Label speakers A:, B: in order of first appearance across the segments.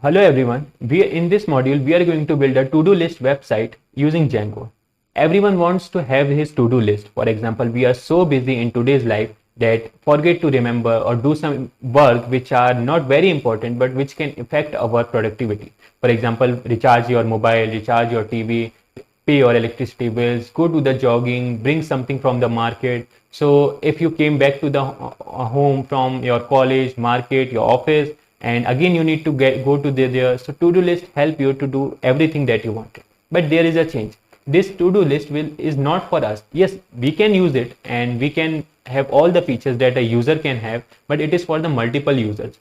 A: Hello everyone. In this module we are going to build a to-do list website using Django. Everyone wants to have his to-do list. For example, we are so busy in today's life that forget to remember or do some work which are not very important but which can affect our productivity. For example, recharge your mobile, recharge your TV, pay your electricity bills, go to the jogging, bring something from the market. So if you came back to the home from your college, market, your office, and again you need to go to there. So to-do list help you to do everything that you wanted. But there is a change. This to-do list is not for us. Yes, we can use it and we can have all the features that a user can have, but it is for the multiple users.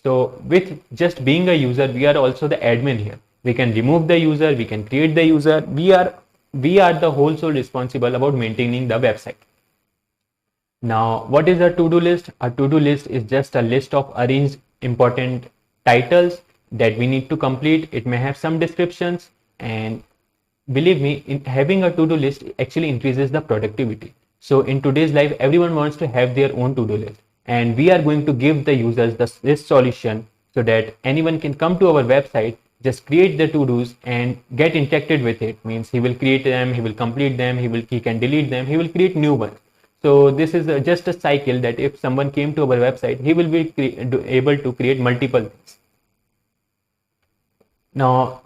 A: So with just being a user, we are also the admin here. We can remove the user, we can create the user. We are the whole sole responsible about maintaining the website. Now, what is a to-do list? A to-do list is just a list of arranged important titles that we need to complete. It may have some descriptions, and believe me, having a to-do list actually increases the productivity. So in today's life, everyone wants to have their own to-do list, and we are going to give the users this solution so that anyone can come to our website, just create the to-dos and get interacted with it. Means he will create them, he will complete them, he can delete them, he will create new ones. So this is just a cycle that if someone came to our website, he will be able to create multiple things. Now,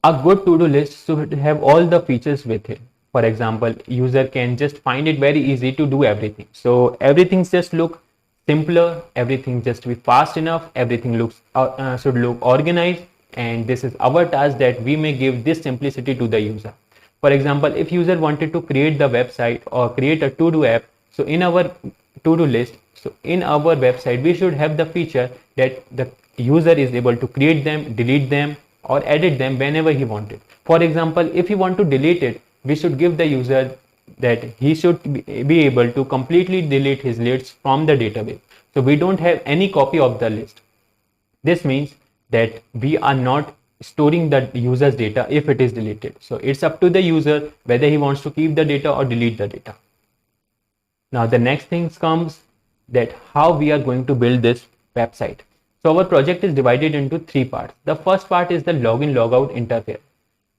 A: a good to-do list should have all the features with it. For example, user can just find it very easy to do everything. So everything just look simpler, everything just be fast enough, everything should look organized, and this is our task that we may give this simplicity to the user. For example, if user wanted to create the website or create a to-do app, so in our to-do list, so in our website, we should have the feature that the user is able to create them, delete them, or edit them whenever he wanted. For example, if he want to delete it, we should give the user that he should be able to completely delete his lists from the database. So we don't have any copy of the list. This means that we are not storing the user's data if it is deleted. So it's up to the user whether he wants to keep the data or delete the data. Now the next thing comes that how we are going to build this website. So our project is divided into three parts. The first part is the login logout interface.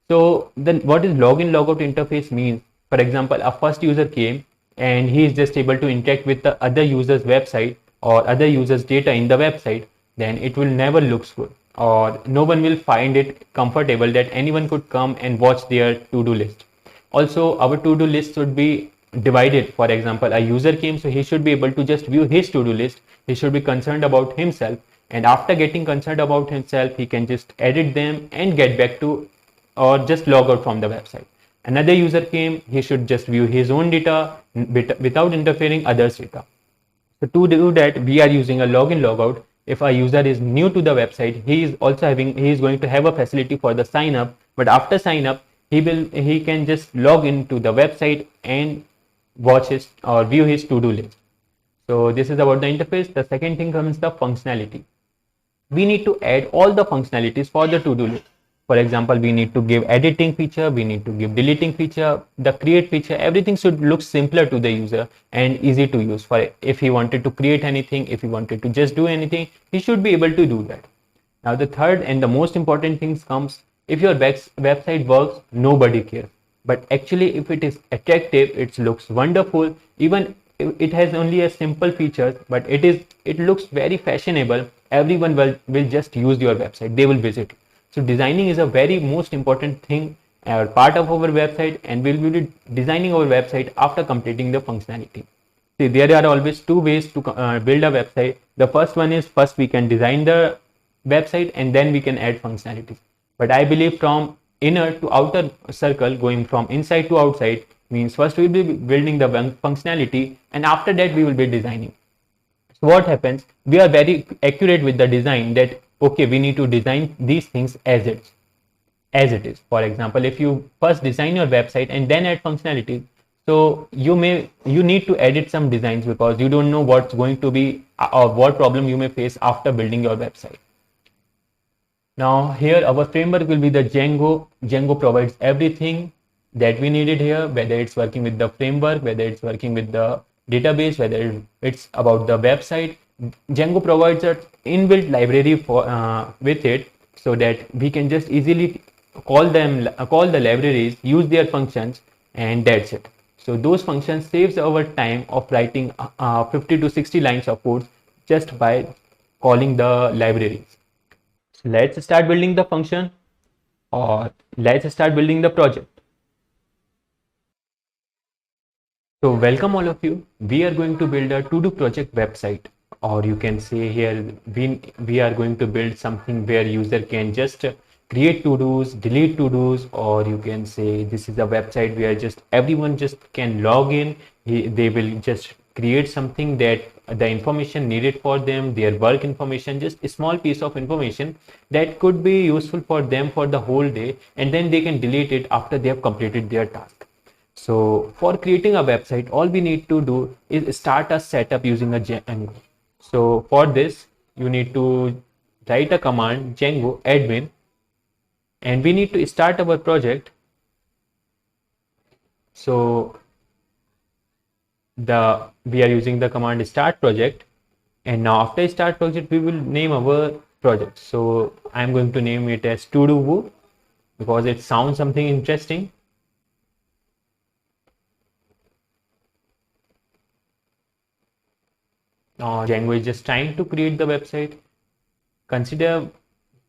A: So what is login logout interface means? For example, a first user came and he is just able to interact with the other user's website or other users data in the website, then it will never looks good, or no one will find it comfortable that anyone could come and watch their to-do list. Also, our to-do list should be divided. For example, a user came, so he should be able to just view his to-do list. He should be concerned about himself, and after getting concerned about himself, he can just edit them and get back to or just log out from the website. Another user came, he should just view his own data without interfering others' data. So to do that, we are using a login logout. If a user is new to the website, he is going to have a facility for the sign up, but after sign up, he can just log into the website and watch his or view his to-do list. So this is about the interface. The second thing comes the functionality. We need to add all the functionalities for the to-do list. For example, we need to give editing feature, we need to give deleting feature, the create feature. Everything should look simpler to the user and easy to use. For if he wanted to create anything, if he wanted to just do anything, he should be able to do that. Now the third and the most important thing comes, if your website works, nobody cares. But actually, if it is attractive, it looks wonderful. Even if it has only a simple feature, but it looks very fashionable. Everyone will just use your website. They will visit. So designing is a very most important thing or part of our website, and we'll be designing our website after completing the functionality. See, there are always two ways to build a website. The first one is first we can design the website and then we can add functionalities. But I believe from inner to outer circle, going from inside to outside, means first we will be building the functionality and after that we will be designing. So what happens? We are very accurate with the design that okay, we need to design these things as it is. For example, if you first design your website and then add functionalities, so you need to edit some designs because you don't know what's going to be or what problem you may face after building your website. Now here our framework will be the Django. Django provides everything that we needed here, whether it's working with the framework, whether it's working with the database, whether it's about the website. Django provides an inbuilt library with it so that we can just easily call the libraries, use their functions, and that's it. So those functions saves our time of writing 50 to 60 lines of code just by calling the libraries. So let's start building the function, or let's start building the project. So welcome all of you. We are going to build a to-do project website, or you can say here we are going to build something where user can just create to-dos, delete to-dos, or you can say this is a website where just everyone just can log in. They will just create something that the information needed for them, their work information, just a small piece of information that could be useful for them for the whole day, and then they can delete it after they have completed their task. So for creating a website, all we need to do is start a setup using a Django. So for this, you need to write a command Django admin, and we need to start our project. So we are using the command start project, and now after start project, we will name our project. So I'm going to name it as Todo because it sounds something interesting. Django is just trying to create the website. Consider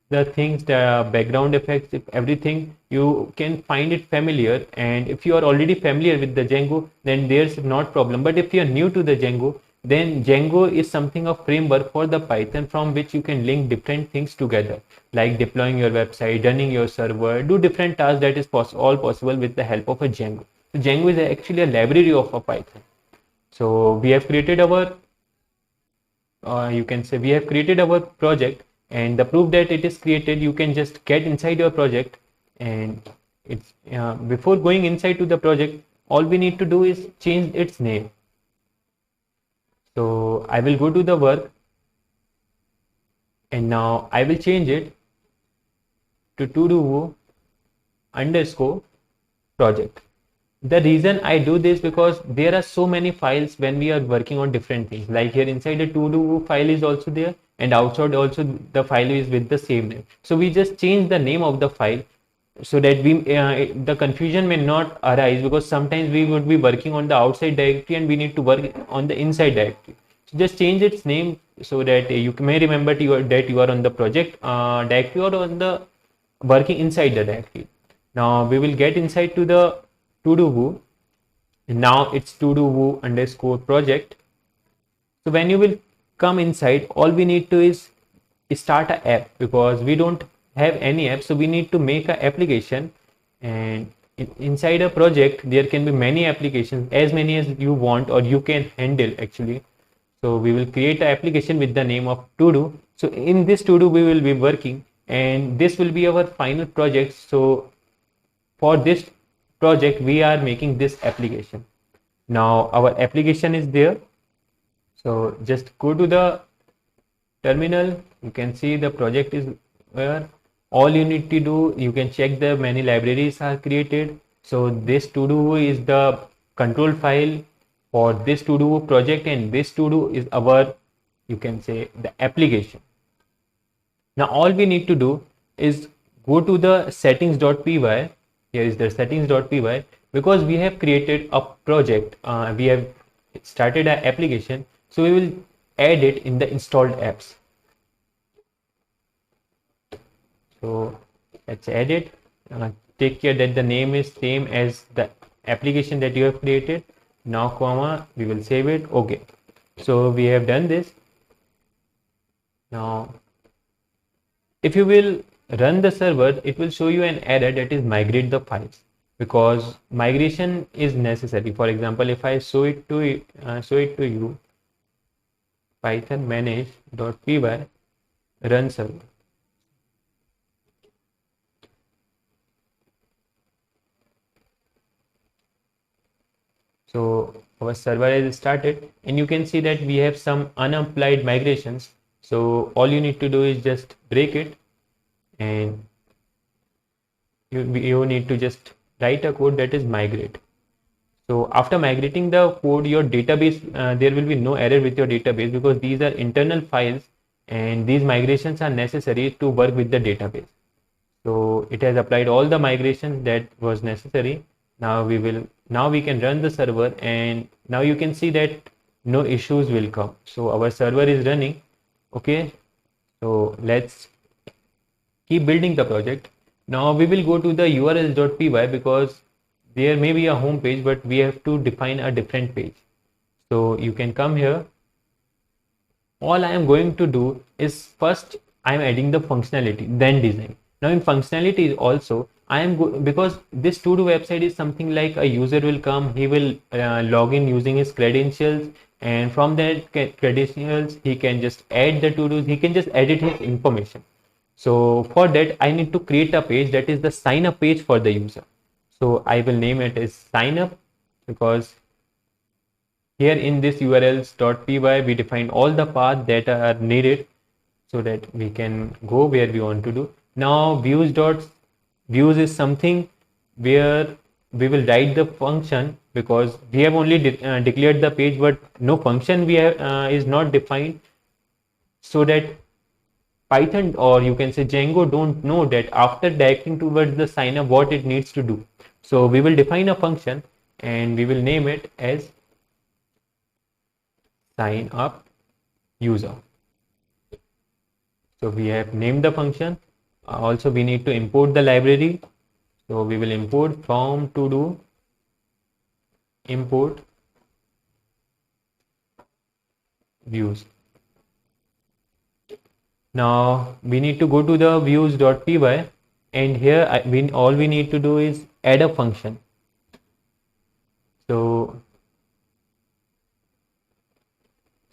A: the things, the background effects, if everything you can find it familiar, and if you are already familiar with the Django, then there's not problem. But if you are new to the Django, then Django is something of framework for the Python from which you can link different things together, like deploying your website, running your server, do different tasks that is all possible with the help of a Django. So Django is actually a library of a Python. So we have created our you can say we have created our project, and the proof that it is created, you can just get inside your project, and it's before going inside to the project, all we need to do is change its name. So I will go to the work, and now I will change it to todo underscore project. The reason I do this because there are so many files when we are working on different things. Like here inside the todo file is also there, and outside also the file is with the same name. So we just change the name of the file so that the confusion may not arise, because sometimes we would be working on the outside directory and we need to work on the inside directory. So just change its name so that you may remember that you are on the project directory or on the working inside the directory. Now we will get inside to the todo, and now it's todo underscore project. So when you will come inside, all we need to is start an app, because we don't have any app, so we need to make an application. And inside a project there can be many applications, as many as you want or you can handle actually. So we will create an application with the name of todo. So in this todo we will be working, and this will be our final project. So for this project we are making this application. Now our application is there, so just go to the terminal. You can see the project is where. All you need to do, you can check the many libraries are created. So this todo is the control file for this todo project, and this todo is our, you can say, the application. Now all we need to do is go to the settings.py. Here is the settings.py, because we have created a project, we have started an application, so we will add it in the installed apps. So let's add it. Take care that the name is same as the application that you have created. Now comma, we will save it. Okay, so we have done this. Now if you will run the server, it will show you an error that is migrate the files, because migration is necessary. For example, if I show it to you, python manage.py run server. So our server has started, and you can see that we have some unapplied migrations. So all you need to do is just break it, and you need to just write a code that is migrate. So after migrating the code, your database, there will be no error with your database, because these are internal files,
B: and these migrations are necessary to work with the database. So it has applied all the migrations that was necessary. Now we can run the server, and now you can see that no issues will come. So our server is running. Okay, so let's keep building the project. Now we will go to the urls.py because there may be a home page, but we have to define a different page. So you can come here. All I am going to do is first I am adding the functionality, then design. Now in functionality also I am because this to-do website is something like a user will come, he will log in using his credentials, and from that credentials he can just add the to-dos, he can just edit his information. So for that I need to create a page that is the sign up page for the user. So I will name it as sign up, because here in this urls.py we define all the paths that are needed so that we can go where we want to do. Now views is something where we will write the function, because we have only declared the page but no function we have is not defined, so that Python, or you can say Django, don't know that after directing towards the sign up what it needs to do. So we will define a function and we will name it as sign up user. So we have named the function. Also we need to import the library. So we will import from to do import views. Now we need to go to the views.py, and here all we need to do is add a function. So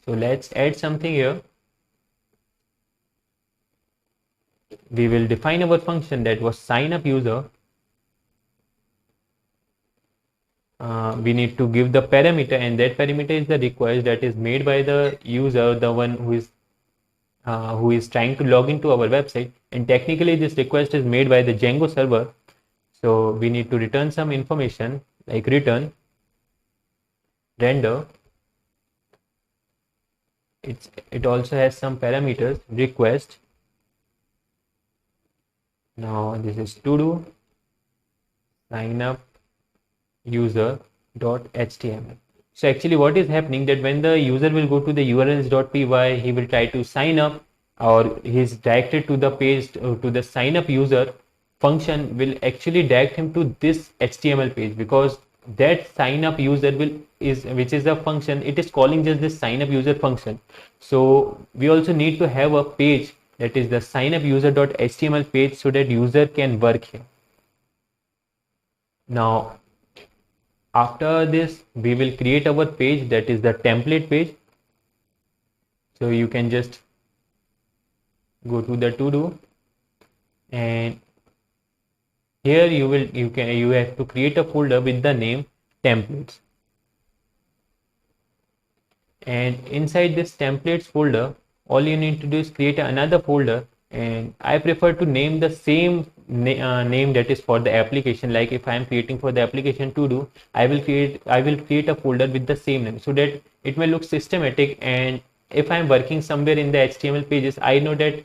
B: let's add something here. We will define our function that was sign up user. We need to give the parameter, and that parameter is the request that is made by the user, the one who is trying to log into our website, and technically this request is made by the Django server. So we need to return some information like return render. It also has some parameters request. Now this is to do sign up user.html. So actually what is happening, that when the user will go to the urls.py, he will try to sign up, or he is directed to the page to the sign up user function will actually direct him to this HTML page, because that sign up user which is a function, it is calling just this sign up user function. So we also need to have a page that is the sign up user.html page, so that user can work here. Now after this we will create our page, that is the template page. So you can just go to the to do, and here you have to create a folder with the name templates, and inside this templates folder all you need to do is create another folder, and I prefer to name the same name that is for the application. Like if I am creating for the application to do, I will create a folder with the same name, so that it may look systematic, and if I am working somewhere in the HTML pages, I know that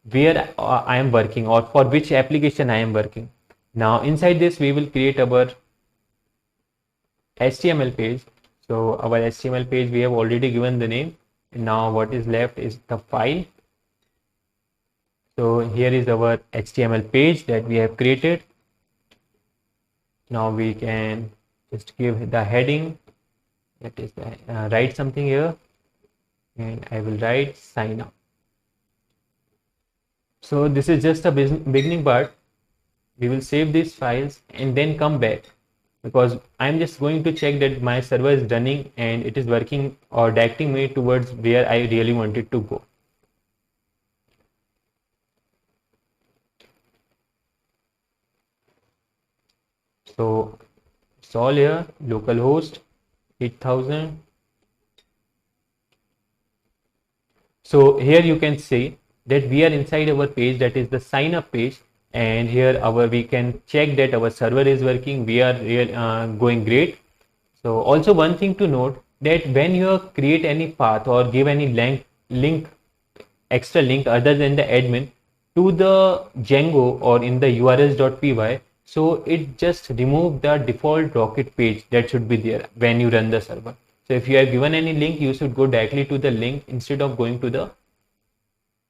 B: where I am working or for which application I am working. Now inside this we will create our HTML page. So our HTML page we have already given the name, and now what is left is the file. So here is our HTML page that we have created. Now we can just give the heading, that is write something here, and I will write sign up. So this is just a beginning part. We will save these files and then come back, because I'm just going to check that my server is running and it is working or directing me towards where I really wanted to go. So it's all here, localhost 8000. So here you can see that we are inside our page, that is the sign up page, and here we can check that our server is working, we are going great. So also one thing to note, that when you create any path or give any link extra link other than the admin to the Django or in the urls.py. So it just remove the default rocket page that should be there when you run the server. So if you have given any link, you should go directly to the link instead of going to the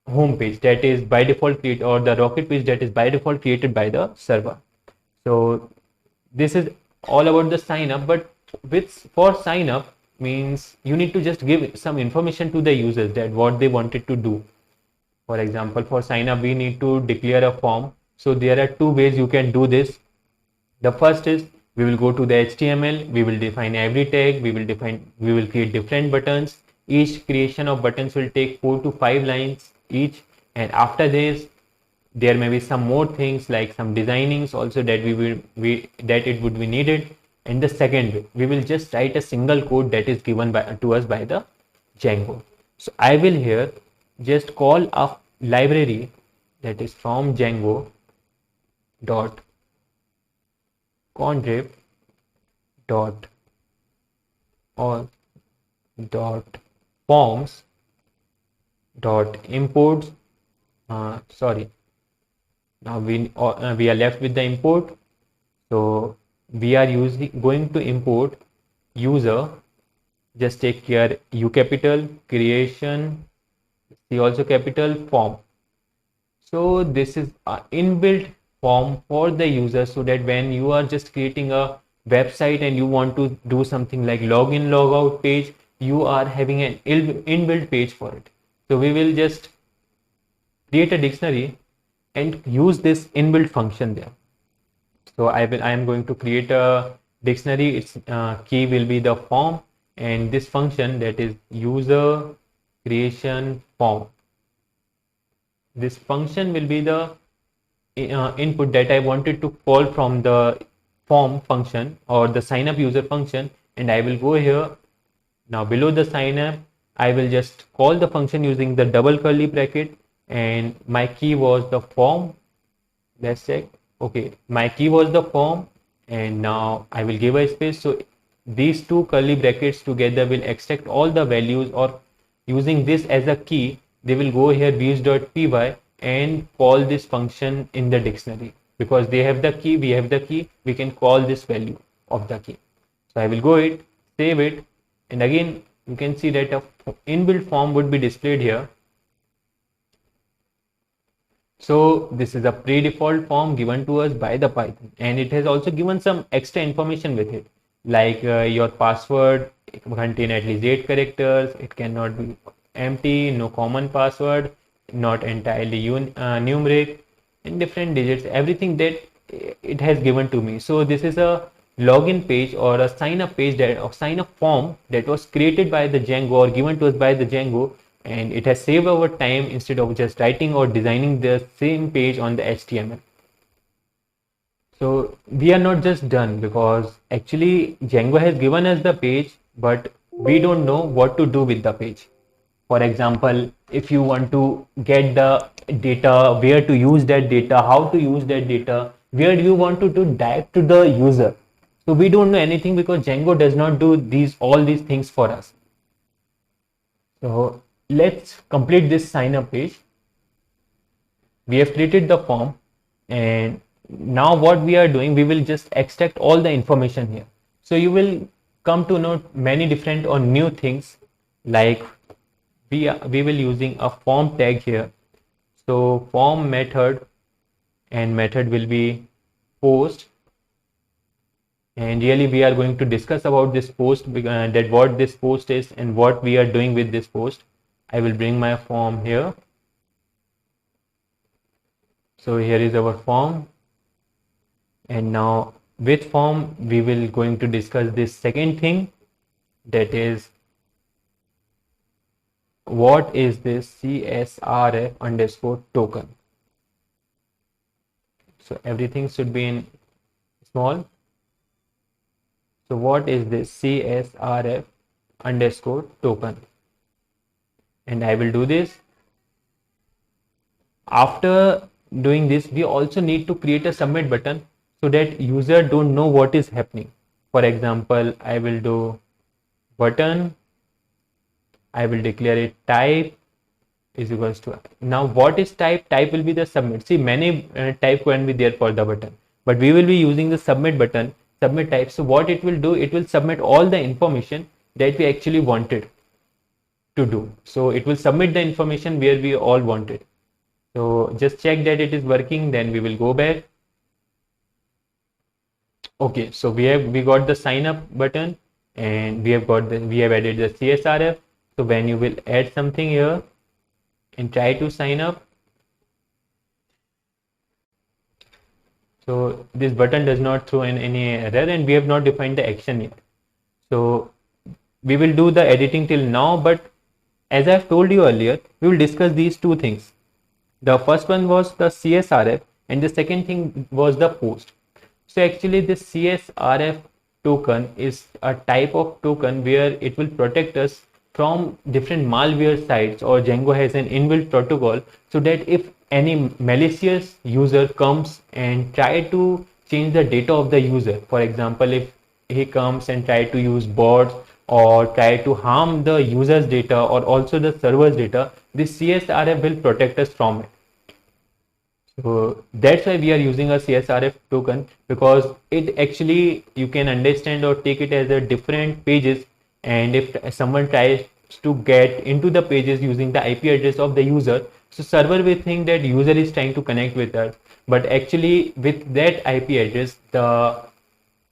B: home page that is by default created, or the rocket page that is by default created by the server. So this is all about the sign up, but with for sign up means you need to just give some information to the users that what they wanted to do. For example, for sign up we need to declare a form. So there are two ways you can do this. The first is we will go to the HTML, we will define every tag, we will create different buttons. Each creation of buttons will take 4 to 5 lines each, and after this there may be some more things like some designings also that that it would be needed. And the second way, we will just write a single code that is given to us by the Django. So I will here just call a library that is from Django dot contrib dot or dot forms dot imports. Sorry, now we are left with the import. So we are going to import user. Just take care, U capital, creation, C also capital, form. So this is an inbuilt form for the user, so that when you are just creating a website and you want to do something like login logout page, you are having an inbuilt page for it. So we will just create a dictionary and use this inbuilt function there. So I am going to create a dictionary. Its key will be the form, and this function that is user creation form. This function will be the input that I wanted to call from the form function or the sign up user function, and I will go here. Now below the sign up, I will just call the function using the double curly bracket, and my key was the form. Let's check. Okay, my key was the form, and now I will give a space. So these two curly brackets together will extract all the values, or using this as a key, they will go here views.py and call this function in the dictionary. Because they have the key, we have the key, we can call this value of the key. So I will go it, save it, and again you can see that a inbuilt form would be displayed here. So this is a pre-default form given to us by the Python, and it has also given some extra information with it, like your password contain at least 8 characters, it cannot be empty, no common password, not entirely numeric, and different digits, everything that it has given to me. So this is a login page or a sign up page, that or sign up form that was created by the Django or given to us by the Django, and it has saved our time instead of just writing or designing the same page on the HTML. So we are not just done, because actually Django has given us the page, but we don't know what to do with the page. For example, if you want to get the data, where to use that data, how to use that data, where do you want to do direct to the user. So we don't know anything, because Django does not do all these things for us. So let's complete this sign up page. We have created the form, and now what we are doing, we will just extract all the information here. So you will come to know many different or new things, like we will using a form tag here. So form method, and method will be post, and really we are going to discuss about this post, that what this post is and what we are doing with this post. I will bring my form here. So here is our form, and now with form we will going to discuss this second thing, that is what is this CSRF underscore token. So everything should be in small. So what is this CSRF underscore token, and I will do this. After doing this, we also need to create a submit button, so that user don't know what is happening. For example, I will do button, I will declare it type,
A: is equals to. Now what is type? Type will be the submit. See, many type can be there for the button, but we will be using the submit button, submit type. So what it will do, it will submit all the information that we actually wanted to do. So it will submit the information where we all wanted. So just check that it is working, then we will go back. Okay, so we got the sign up button, and we have added the CSRF. So when you will add something here and try to sign up, so this button does not throw in any error, and we have not defined the action yet. So we will do the editing till now, but as I've told you earlier, we will discuss these two things. The first one was the CSRF, and the second thing was the post. So actually this CSRF token is a type of token where it will protect us from different malware sites, or Django has an inbuilt protocol so that if any malicious user comes and try to change the data of the user, for example, if he comes and try to use bots or try to harm the user's data or also the server's data, this CSRF will protect us from it. So that's why we are using a CSRF token, because it actually, you can understand or take it as a different pages, and if someone tries to get into the pages using the IP address of the user, so server will think that user is trying to connect with us, but actually with that IP address the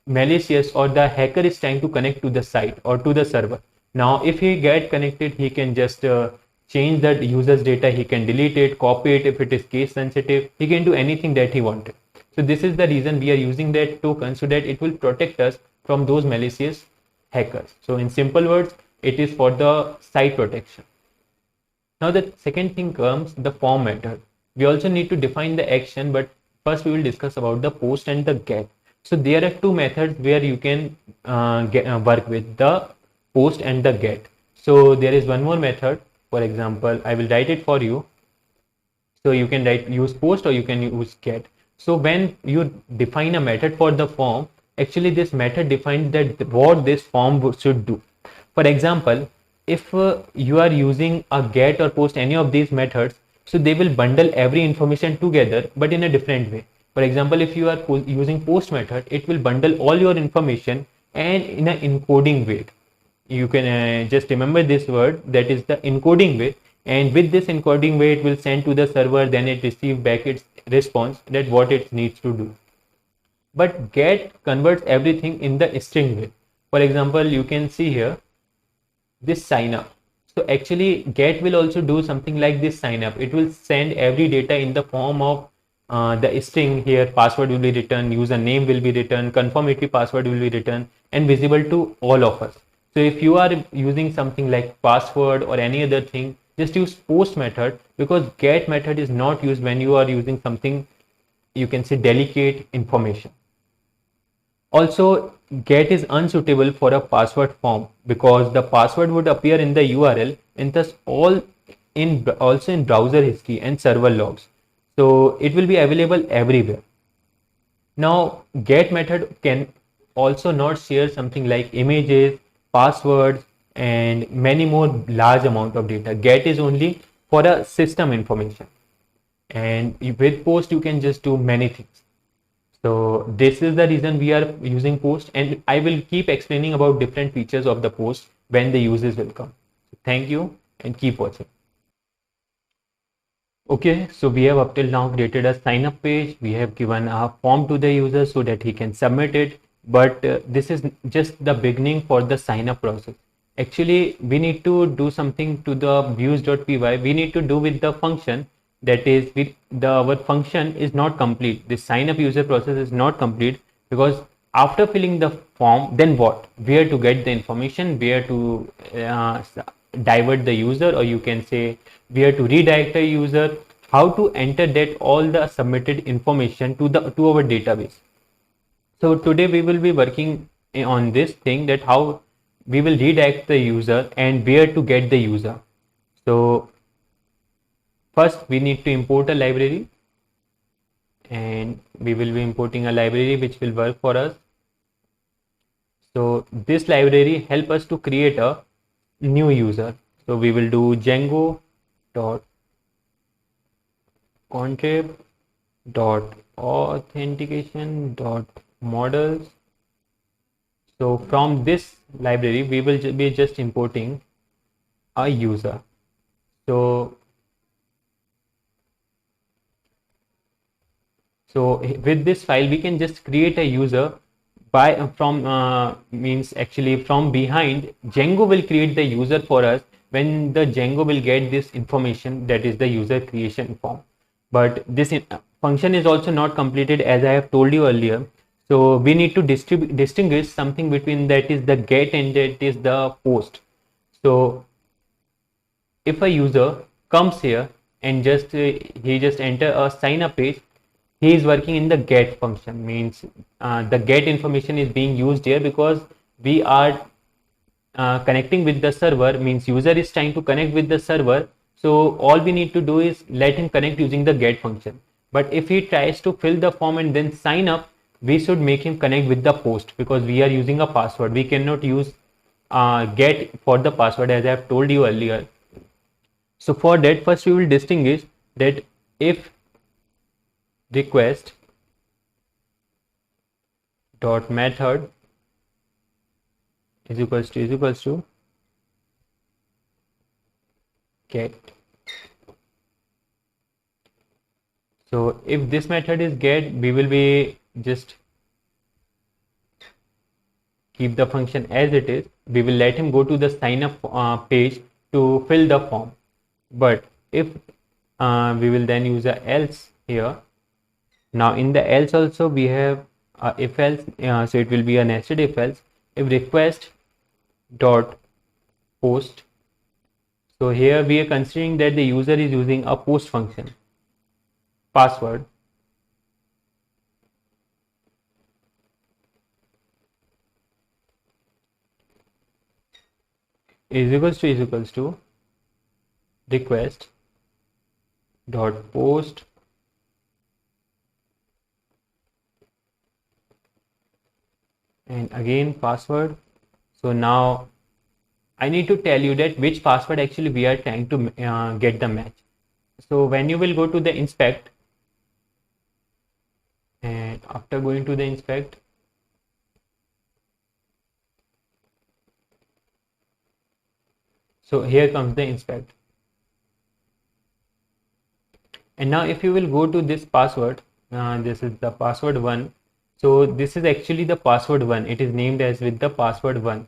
A: malicious or the hacker is trying to connect to the site or to the server. Now if he get connected, he can just change that user's data, he can delete it, copy it. If it is case sensitive, he can do anything that he wanted. So this is the reason we are using that token, so that it will protect us from those malicious hackers. So in simple words, it is for the site protection. Now the second thing comes the form method. We also need to define the action, but first we will discuss about the post and the get. So there are two methods where you can work with the post and the get. So there is one more method. For example, I will write it for you. So you can use post or you can use get. So when you define a method for the form, actually this method defines that what this form should do. For example, if you are using a get or post, any of these methods, so they will bundle every information together but in a different way. For example, if you are using post method, it will bundle all your information and in an encoding way. You can just remember this word, that is the encoding way, and with this encoding way it will send to the server, then it receives back its response that what it needs to do. But get converts everything in the string way. For example, you can see here this sign up. So actually get will also do something like this sign up. It will send every data in the form of the string. Here password will be written, username will be written, confirmatory password will be written and visible to all of us. So if you are using something like password or any other thing, just use post method, because get method is not used when you are using something, you can say, delicate information. Also, get is unsuitable for a password form, because the password would appear in the URL and thus also in browser history and server logs. So it will be available everywhere. Now, get method can also not share something like images, passwords, and many more large amount of data. Get is only for a system information, and with post you can just do many things. So this is the reason we are using post, and I will keep explaining about different features of the post when the uses will come. Thank you and keep watching. Okay, so we have up till now created a sign up page. We have given a form to the user so that he can submit it. But this is just the beginning for the sign up process. Actually, we need to do something to the views.py. We need to do with the function, that is our function is not complete. The sign up user process is not complete, because after filling the form, then what? Where to get the information, where to divert the user, or you can say where to redirect a user, how to enter that all the submitted information to our database. So today we will be working on this thing, that how we will redirect the user and where to get the user. So first we need to import a library, and we will be importing a library which will work for us. So this library help us to create a new user. So we will do Django dot
B: contrib dot authentication dot models. So from this library, we will be just importing a user. So with this file, we can just create a user by from means actually from behind. Django will create the user for us when the Django will get this information, that is the user creation form. But this function is also not completed, as I have told you earlier. So we need to distinguish something between that is the get and that is the post. So if a user comes here and he just enter a sign up page, he is working in the get function, means the get information is being used here because we are connecting with the server, means user is trying to connect with the server. So all we need to do is let him connect using the get function. But if he tries to fill the form and then sign up, we should make him connect with the post because we are using a password. We cannot use get for the password, as I have told you earlier. So for that, first we will distinguish that if request dot method is equals to get. So if this method is get, we will be just keep the function as it is. We will let him go to the sign up page to fill the form. But if we will then use a else here. Now in the else also we have if else, so it will be a nested if else. If request dot post, so here we are considering that the user is using a post function. Password is equals to request dot post and again password. So now I need to tell you that which password actually we are trying to get the match. So when you will go to the inspect, and after going to the inspect, so here comes the inspect. And now if you will go to this password, this is the password 1. So this is actually the password 1. It is named as with the password 1.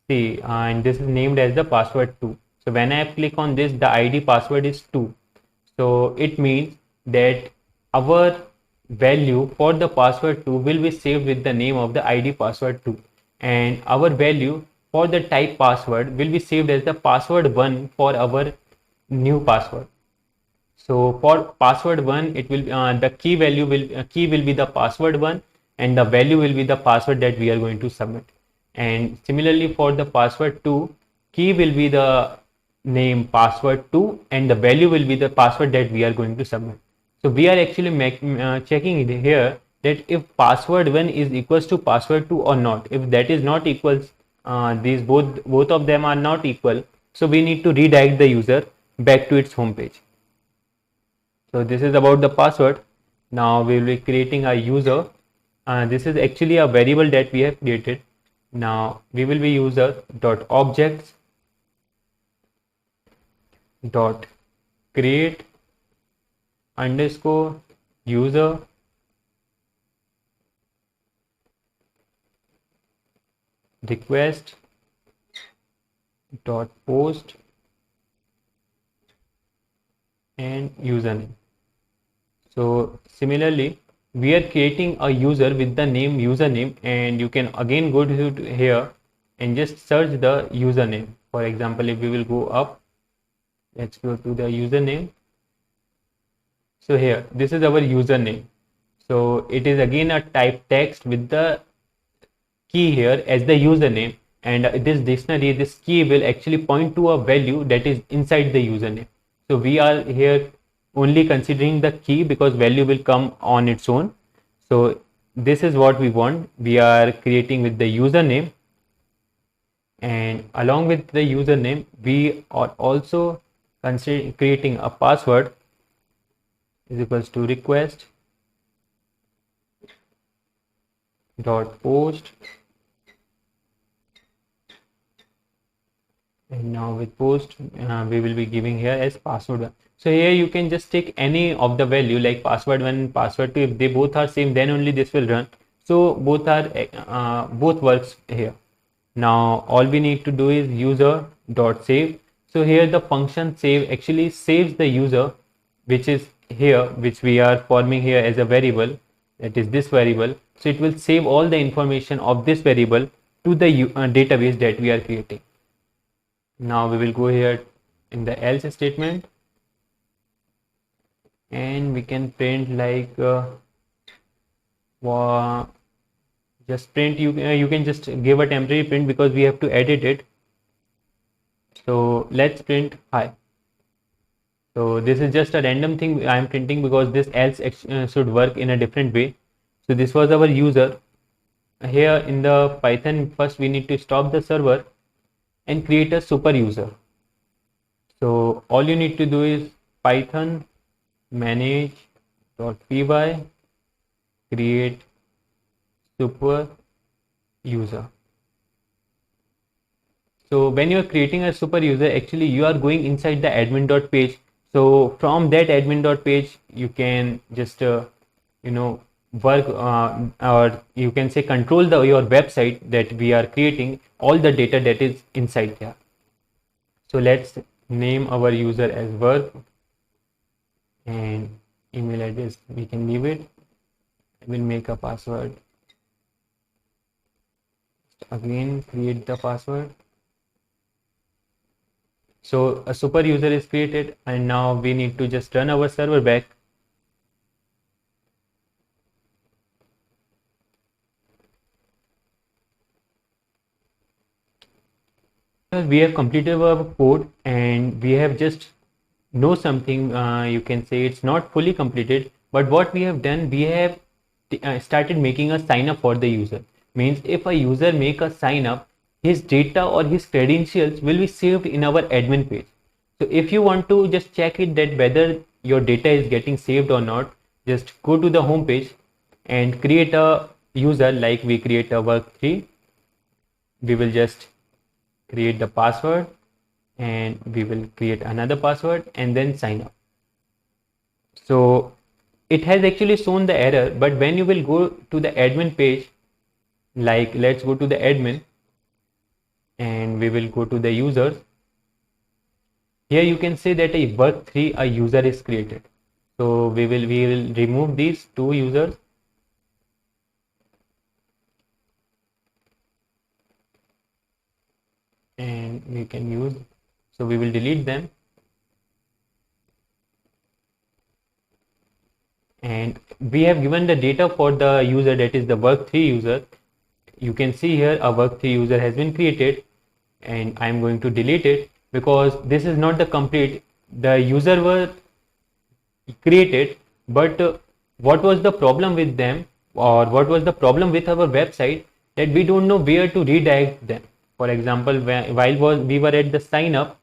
B: See, and this is named as the password 2. So when I click on this, the ID password is 2. So it means that our value for the password 2 will be saved with the name of the ID password 2. And our value for the type password will be saved as the password 1 for our new password. So for password 1, it will the key will be the password 1 and the value will be the password that we are going to submit. And similarly for the password 2, key will be the name password 2 and the value will be the password that we are going to submit. So we are actually checking it here that if password 1 is equals to password 2 or not. If that is not equals, these both of them are not equal, so we need to redirect the user back to its home page. So this is about the password. Now we will be creating a user. This is actually a variable that we have created. Now we will be user dot objects dot create underscore user request dot post and username. So similarly, we are creating a user with the name username, and you can again go to here and just search the username. For example, if we will go up, let's go to the username. So here, this is our username. So it is again a type text with the key here as the username, and this dictionary, this key will actually point to a value that is inside the username. So we are here only considering the key because value will come on its own. So this is what we want. We are creating with the username, and along with the username we are also creating a password
A: is equals to request dot post, and now with post we will be giving here as password 1. So here you can just take any of the value like password 1, password 2. If they both are same, then only this will run. So both works here. Now all we need to do is user dot save. So here the function save actually saves the user, which is here, which we are forming here as a variable, that is this variable. So it will save all the information of this variable to the database that we are creating. Now we will go here in the else statement, and we can print like just print. You can just give a temporary print because we have to edit it. So let's print hi. So this is just a random thing I am printing because this else should work in a different way. So this was our user. Here in the Python, first we need to stop the server and create a super user. So all you need to do is Python manage.py create super user. So when you are creating a super user, actually you are going inside the admin.page. So from that admin.page, you can just work or you can say control your website that we are creating, all the data that is inside there. So let's name our user as work, and email address we can leave it. I will make a password. Again, create the password. So a super user is created, and now we need to just run our server back. We have completed our code, and we have just know something. You can say it's not fully completed, but what we have done, we have started making a sign up for the user. Means if a user make a sign up, his data or his credentials will be saved in our admin page. So if you want to just check it that whether your data is getting saved or not, just go to the home page and create a user. Like we create a work3. We will just create the password, and we will create another password and then sign up. So it has actually shown the error, but when you will go to the admin page, like let's go to the admin and we will go to the users. Here you can say that a work3 a user is created. So we will remove these two users, and we can use, so we will delete them, and we have given the data for the user, that is the work3 user. You can see here a work3 user has been created, and I am going to delete it because this is not the complete. The user were created, but what was the problem with them, or what was the problem with our website, that we don't know where to redirect them. For example, while we were at the sign up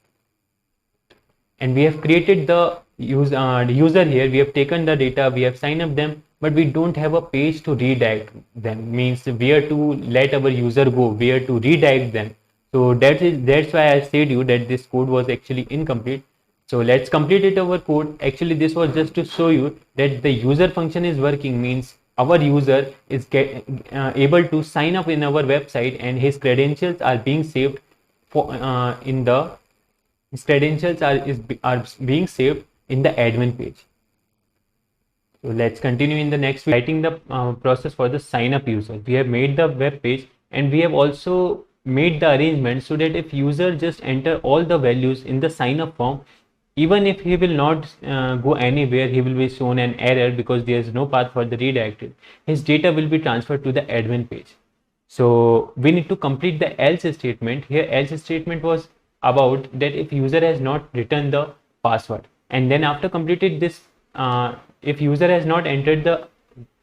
A: and we have created the user here, we have taken the data, we have signed up them, but we don't have a page to redirect them. Means where to let our user go, where to redirect them. So that's why I said you that this code was actually incomplete. So let's complete it our code. Actually this was just to show you that the user function is working. Means our user is able to sign up in our website, and his credentials are being saved for in the his credentials are being saved in the admin page. So let's continue in the next video, writing the process for the sign up user. We have made the web page, and we have also made the arrangement so that if user just enter all the values in the sign up form, even if he will not go anywhere, he will be shown an error because there is no path for the redirected. His data will be transferred to the admin page. So we need to complete the else statement. Here else statement was about that if user has not written the password, and then after completed this, if user has not entered the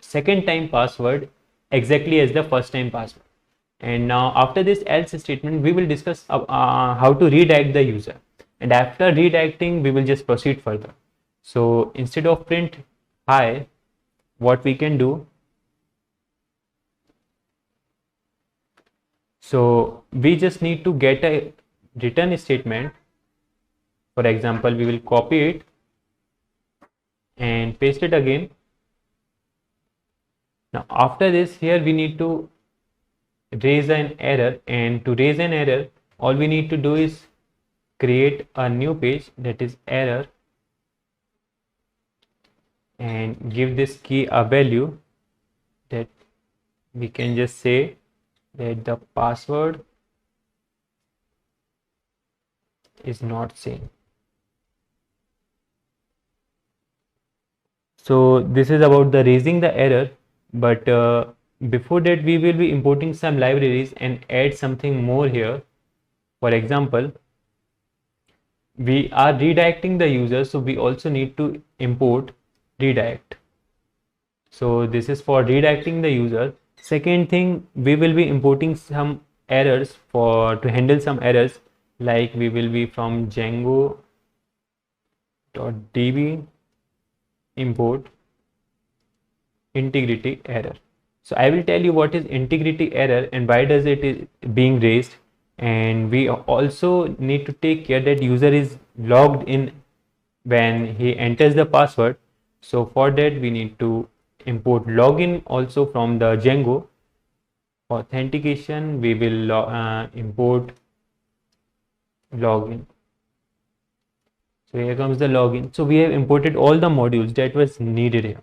A: second time password exactly as the first time password. And now after this else statement, we will discuss how to redirect the user, and after redirecting we will just proceed further. So instead of print
B: high, what we can do, so we just need to get a return statement. For example, we will copy it and paste it again. Now after this, here we need to raise an error, and to raise an error, all we need to do is create a new page, that is error, and give this key a value that we can just say that the password is not same. So this is about the raising the error, but before that we will be importing some libraries and add something more here. For example, we are redirecting the user, so we also need to import redirect. So this is for redirecting the user. Second thing, we will be importing some errors for to handle some errors, like we will be from django.db import integrity error. So I will tell you what is integrity error and why does it is being raised, and we also need to take care that user is logged in when he enters the password. So for that we need to import login also from the Django. Authentication, we will import login. So here comes the login. So we have imported all the modules that was needed here.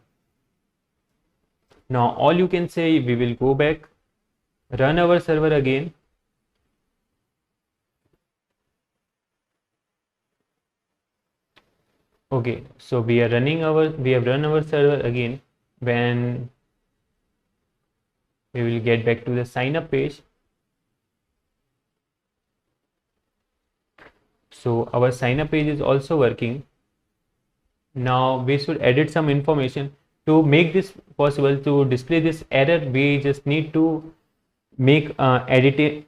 B: Now all you can say, we will go back, run our server again. Okay, so we have run our server again. When we will get back to the sign up page. So our sign up page is also working. Now we should edit some information. To make this possible, to display this error, we just need to make edit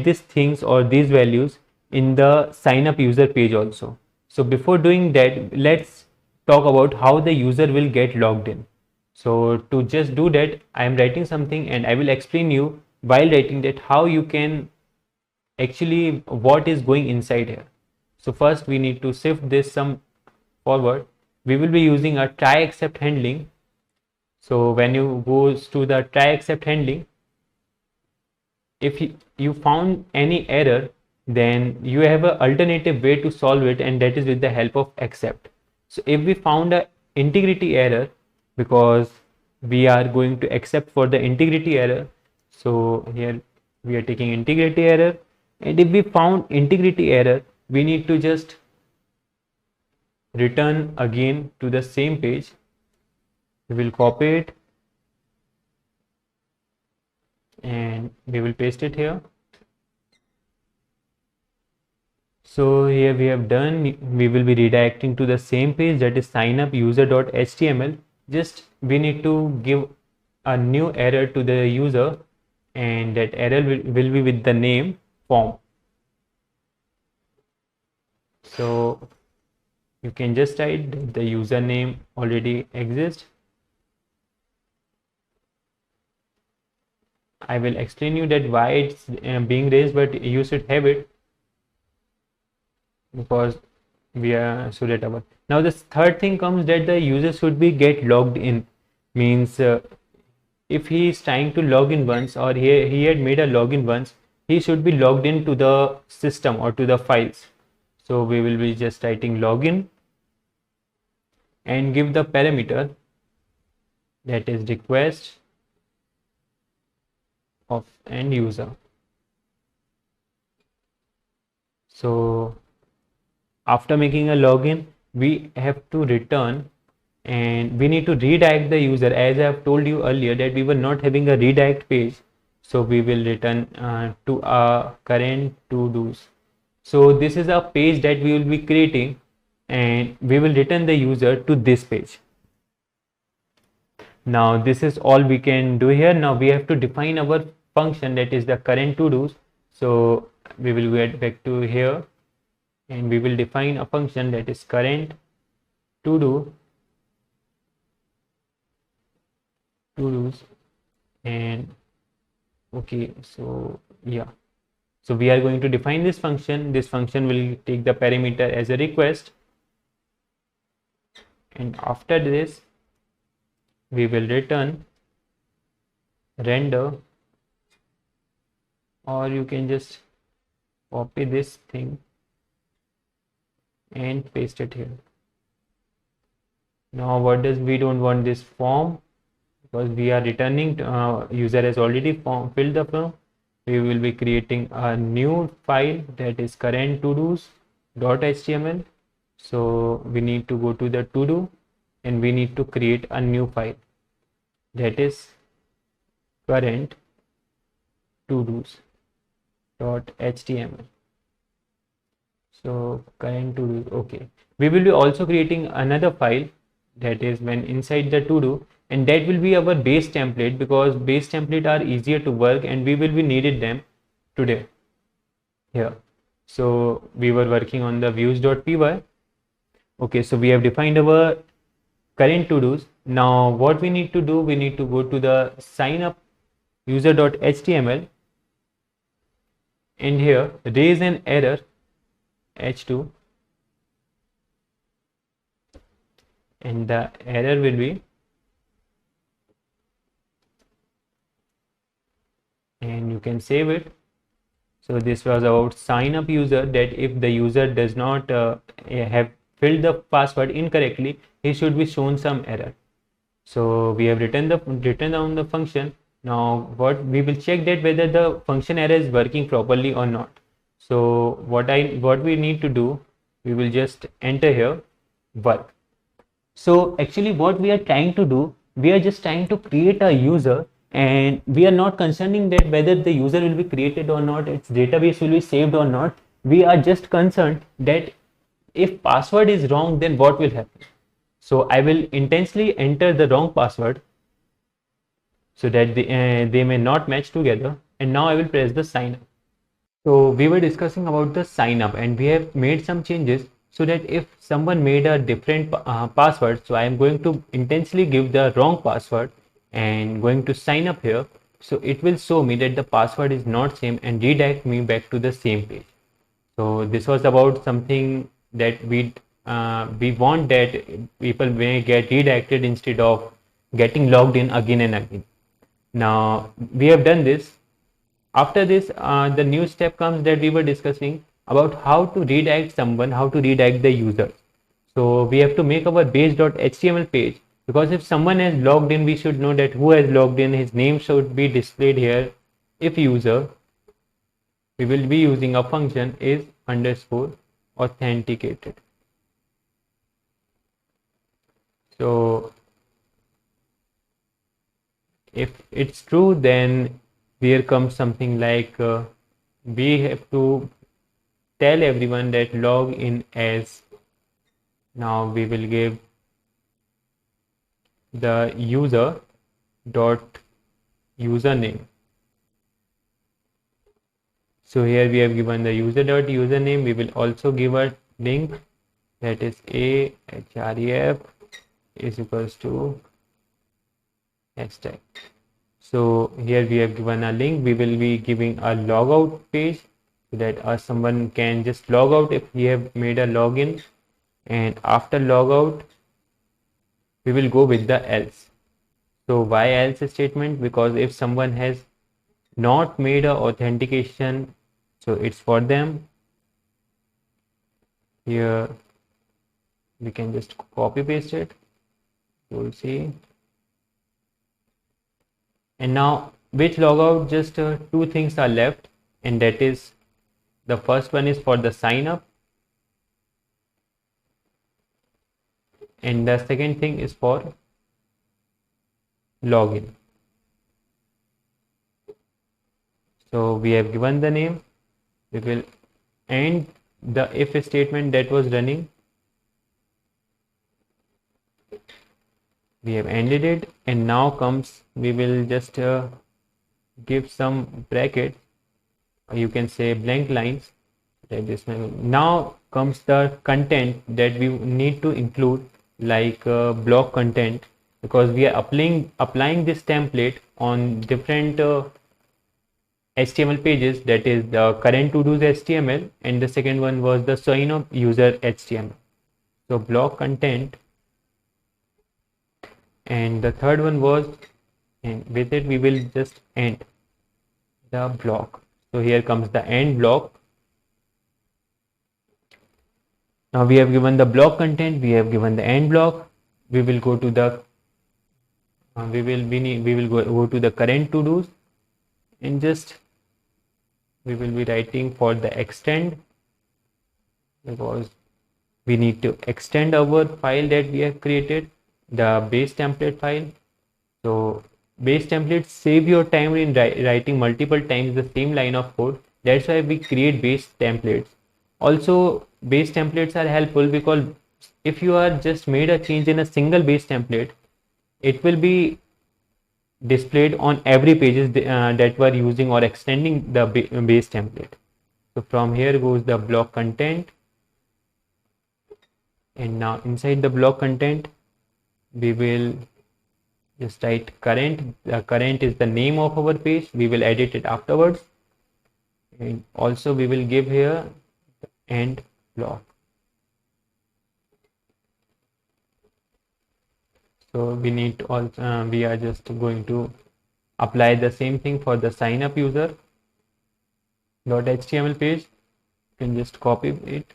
B: these things or these values in the sign up user page also. So before doing that, let's talk about how the user will get logged in. So to just do that, I am writing something and I will explain you while writing that how you can actually what is going inside here. So first we need to shift this some forward. We will be using a try except handling. So when you goes to the try except handling, if you found any error, then you have an alternative way to solve it, and that is with the help of except. So if we found a integrity error, because we are going to accept for the integrity error, so here we are taking integrity error, and if we found integrity error, we need to just return again to the same page. We will copy it and we will paste it here. So here we have done, we will be redirecting to the same page, that is sign up user.html. Just we need to give a new error to the user, and that error will be with the name form. So you can just write that the username already exists. I will explain you that why it's being raised, but you should have it because we are so that our. Now the third thing comes that the user should be get logged in, means if he is trying to log in once, or he had made a login once, he should be logged in to the system or to the files. So we will be just writing login and give the parameter, that is request of end user. So after making a login, we have to return, and we need to redirect the user, as I have told you earlier that we were not having a redirect page. So we will return to our current to dos. So this is a page that we will be creating, and we will return the user to this page. Now this is all we can do here. Now we have to define our function, that is the current to dos. So we will get back to here, and we will define a function that is current to do to-dos. And okay, so yeah, so we are going to define this function. This function will take the parameter as a request, and after this we will return render, or you can just copy this thing and paste it here. Now what does, we don't want this form because we are returning user has already filled the form. We will be creating a new file that is current todos.html. So we need to go to the to do and we need to create a new file that is current todos.html. So current to do, okay. We will be also creating another file that is when inside the to do, and that will be our base template because base template are easier to work and we will be needed them today here. So we were working on the views.py. Okay, so we have defined our current to dos. Now what we need to do, we need to go to the sign up user.html and here raise an error h2, and the error will be, and you can save it. So this was about sign up user, that if the user does not have filled the password incorrectly, he should be shown some error. So we have written down the function. Now what we will check that whether the function error is working properly or not. So what we need to do, we will just enter here work. So actually what we are trying to do, we are just trying to create a user and we are not concerning that whether the user will be created or not, its database will be saved or not. We are just concerned that if password is wrong, then what will happen. So I will intentionally enter the wrong password so that they may not match together, and now I will press the sign up. So we were discussing about the sign up and we have made some changes so that if someone made a different password, so I am going to intentionally give the wrong password and going to sign up here. So it will show me that the password is not same and redirect me back to the same page. So this was about something that we want that people may get redirected instead of getting logged in again and again. Now we have done this. After this, the new step comes that we were discussing about how to redirect someone, how to redirect the user. So we have to make our base.html page, because if someone has logged in, we should know that who has logged in. His name should be displayed here. If user, we will be using a function is underscore authenticated. So if it's true, then here comes something like we have to tell everyone that log in as. Now we will give the user dot username. So here we have given the user dot username. We will also give a link that is ahref is equals to hashtag. So here we have given a link. We will be giving a logout page so that someone can just log out if he have made a login, and after logout we will go with the else. So why else statement? Because if someone has not made a authentication, so it's for them. Here we can just copy paste it. You'll see. And now which logout, just two things are left, and that is the first one is for the sign up and the second thing is for login. So we have given the name. We will end the if statement that was running. We have ended it, and now comes, we will just give some bracket, or you can say blank lines. Now comes the content that we need to include, like block content, because we are applying this template on different HTML pages. That is the current to do's HTML, and the second one was the sign up user HTML. So block content, and the third one was, and with it we will just end the block. So here comes the end block. Now we have given the block content, we have given the end block. We will go to the we will go to the current to do's, and just we will be writing for the extend, because we need to extend our file that we have created, the base template file. So base templates save your time in writing multiple times the same line of code. That's why we create base templates. Also, base templates are helpful because if you are just made a change in a single base template, it will be displayed on every pages that were using or extending the base template. So from here goes the block content, and now inside the block content we will just write current. The current is the name of our page, we will edit it afterwards, and also we will give here the end block. So we need to also we are just going to apply the same thing for the sign up user .html page. You can just copy it,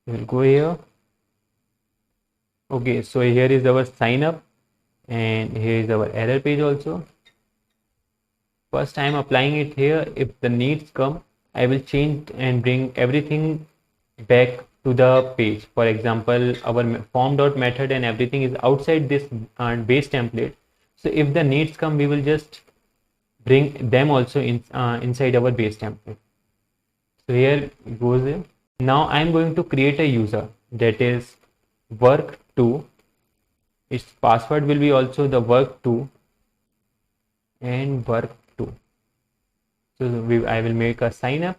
B: we will go here. Okay, so here is our sign up, and here is our error page also. First I am applying it here. If the needs come, I will change and bring everything back to the page. For example, our form.method and everything is outside this base template. So if the needs come, we will just bring them also inside our base template. So here goes it. Now I am going to create a user, that is work2. Its password will be also the work2 and work2. So I will make a sign up.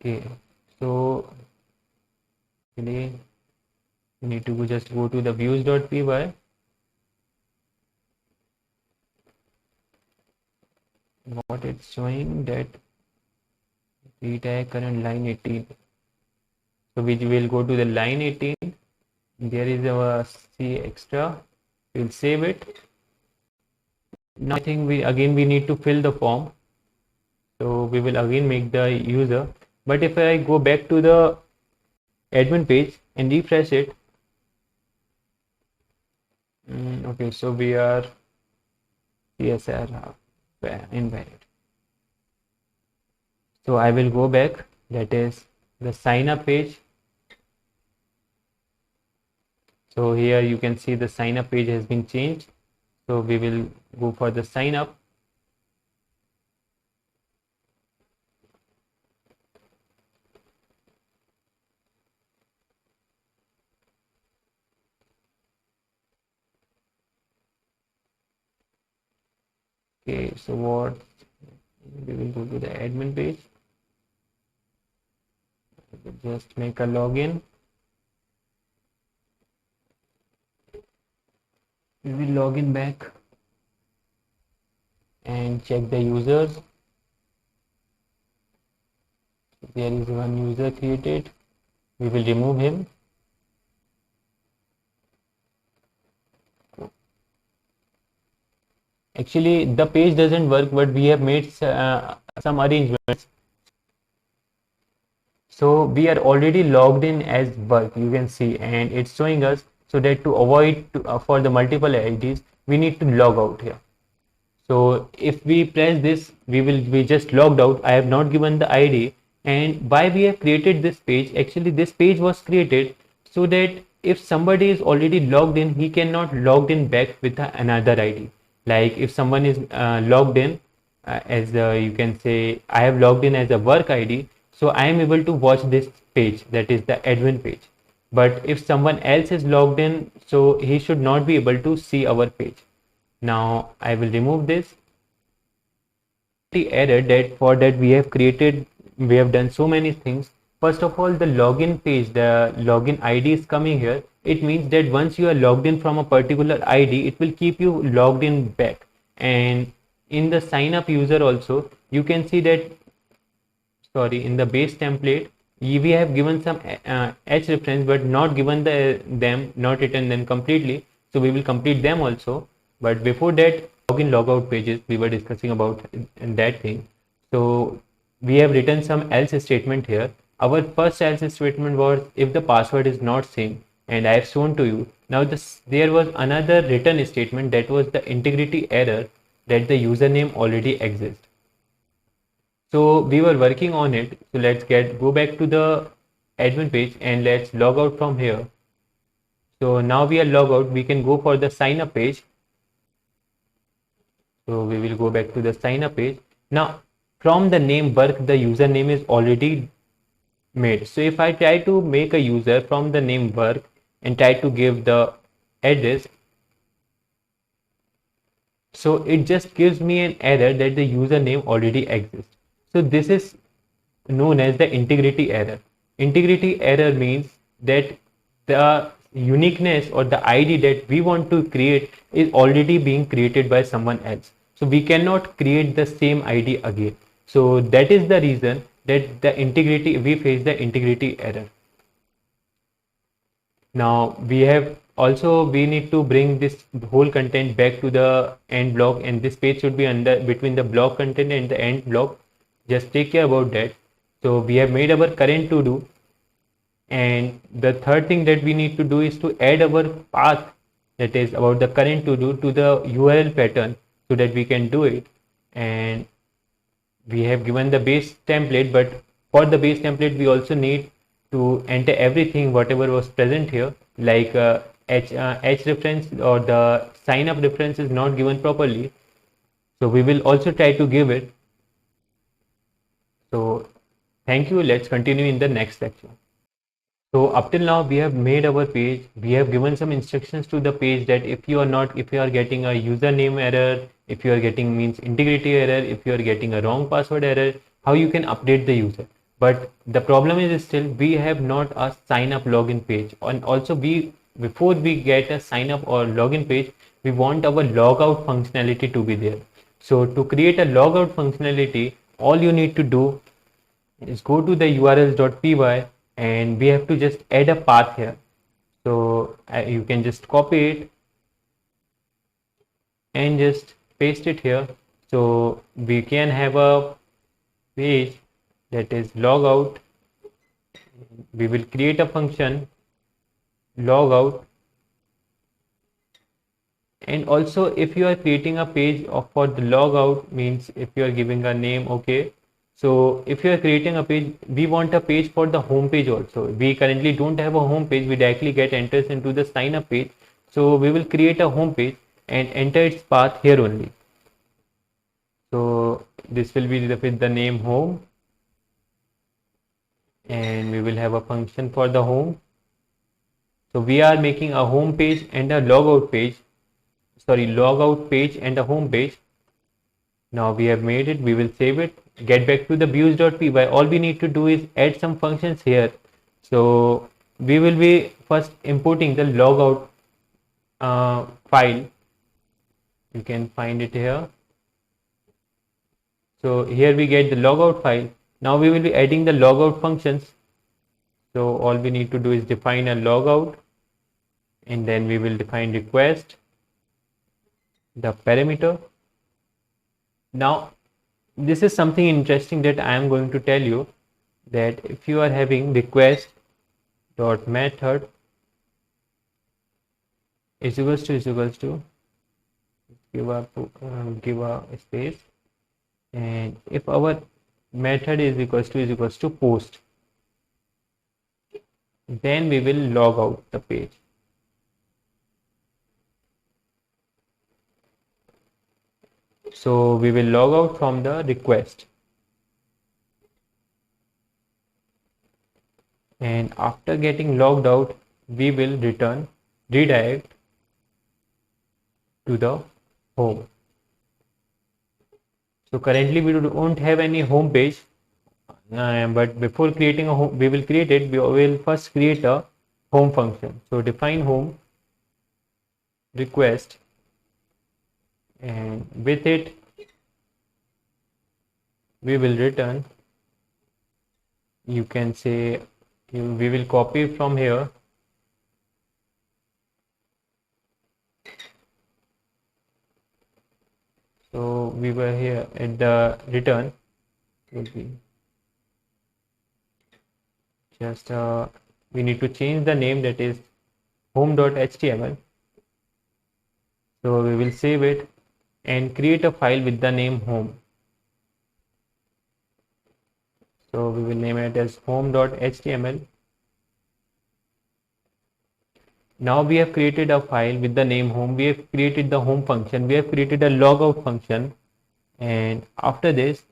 B: Okay, so today we need to just go to the views.py. What it's showing that we tag current line 18. So we will go to the line 18. There is our C extra. We'll save it. Now I think we need to fill the form. So we will again make the user. But if I go back to the admin page and refresh it, okay, so we are CSR invalid. So I will go back, that is the sign up page. So here you can see the sign up page has been changed. So we will go for the sign up. Okay, so what we will go to the admin page. Just make a login. We will log in back and check the users. There is one user created. We will remove him. Actually, the page doesn't work, but we have made some arrangements. So we are already logged in as work, you can see, and it's showing us. So that to avoid for the multiple IDs, we need to log out here. So if we press this, we will be just logged out. I have not given the ID. And why we have created this page? Actually, this page was created so that if somebody is already logged in, he cannot logged in back with another ID. Like if someone is logged in as you can say, I have logged in as a work ID, so I am able to watch this page, that is the admin page. But if someone else is logged in, so he should not be able to see our page. Now I will remove this. The error that for that we have created, we have done so many things. first of all, the login page, the login ID is coming here. It means that once you are logged in from a particular ID, it will keep you logged in back. And in the sign up user also, you can see that, sorry, in the base template, we have given some h reference, but not given them, not written them completely. So we will complete them also. But before that, login logout pages, we were discussing about that thing. So we have written some else statement here. Our first else statement was if the password is not same, and I have shown to you. Now there was another written statement, that was the integrity error, that the username already exists. So we were working on it. So let's go back to the admin page and let's log out from here. So now we are logged out. We can go for the sign up page. So we will go back to the sign up page. Now from the name work, the username is already made. So if I try to make a user from the name work and try to give the address, so it just gives me an error that the username already exists. So this is known as the integrity error. Integrity error means that the uniqueness or the ID that we want to create is already being created by someone else. So we cannot create the same ID again. So that is the reason that we face the integrity error. Now we need to bring this whole content back to the end block, and this page should be under between the block content and the end block. Just take care about that. So we have made our current to do, and the third thing that we need to do is to add our path, that is about the current to do, to the URL pattern, so that we can do it. And we have given the base template, but for the base template we also need to enter everything whatever was present here, like h reference or the sign up reference is not given properly, so we will also try to give it. So thank you. Let's continue in the next section. So up till now we have made our page. We have given some instructions to the page that if you are getting a username error, if you are getting means integrity error, if you are getting a wrong password error, how you can update the user. But the problem is still we have not a sign up login page, and also before we get a sign up or login page, we want our logout functionality to be there. So to create a logout functionality, all you need to do is go to the urls.py, and we have to just add a path here. So you can just copy it and just paste it here. So we can have a page that is logout. We will create a function logout, and also if you are creating a page for the logout, means if you are giving a name, okay. So if you are creating a page, we want a page for the home page also. We currently don't have a home page. We directly get enters into the sign up page. So we will create a home page and enter its path here only. So this will be with the name home, and we will have a function for the home. So we are making a home page and a logout page, logout page and a home page. Now we have made it. We will save it, get back to the views.py. All we need to do is add some functions here. So we will be first importing the logout file. You can find it here. So here we get the logout file. Now we will be adding the logout functions. So all we need to do is define a logout, and then we will define request, the parameter. Now this is something interesting that I am going to tell you, that if you are having request dot method is equals to give a space, and if our method is equals to post, then we will log out the page. So we will log out from the request, and after getting logged out, we will redirect to the home. So currently we don't have any home page. But before creating a home, we will create it. We will first create a home function. So define home request, and with it we will return, you can say, we will copy from here. So we were here at the return will be just we need to change the name, that is home.html. So we will save it and create a file with the name home. So we will name it as home.html. Now we have created a file with the name home. We have created the home function. We have created a logout function. And after this,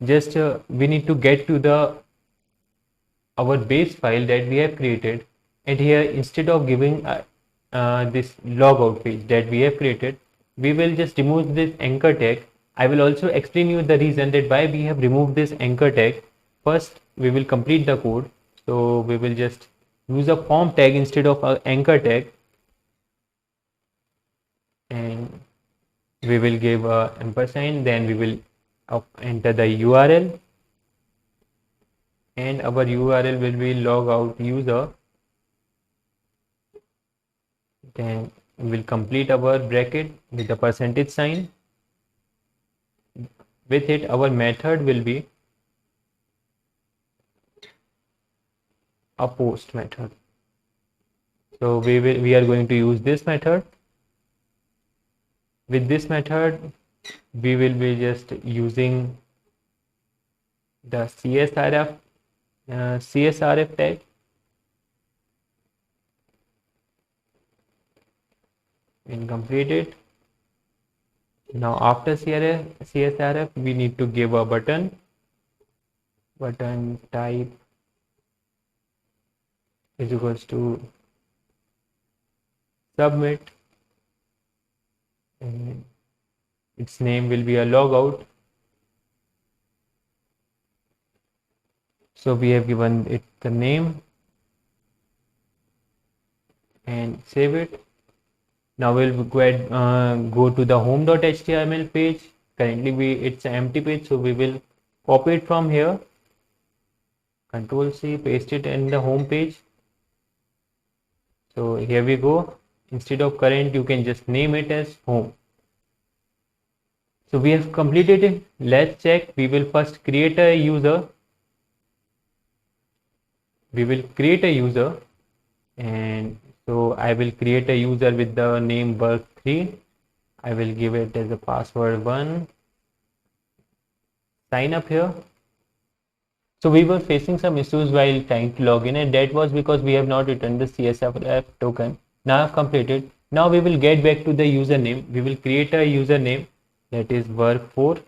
B: just we need to get to the our base file that we have created. And here, instead of giving this logout page that we have created, we will just remove this anchor tag. I will also explain you the reason that why we have removed this anchor tag. First, we will complete the code. So we will just use a form tag instead of an anchor tag, and we will give a ampersand, then we will enter the URL, and our URL will be logout user. Then we will complete our bracket with the percentage sign. With it, our method will be a post method. So we are going to use this method. With this method, we will be just using the CSRF tag. And complete it. Now after CSRF, we need to give a button type is equals to submit, and its name will be a logout. So we have given it the name and save it. Now we'll go to the home.html page. Currently it's an empty page, so we will copy it from here. Control C, paste it in the home page. So here we go. Instead of current, you can just name it as home. So we have completed it. Let's check. We will first create a user. We will create a user, and so I will create a user with the name work3. I will give it as a password 1. Sign up here. So we were facing some issues while trying to log in, and that was because we have not returned the CSRF token. Now I've completed. Now we will get back to the username. We will create a username, that is work4.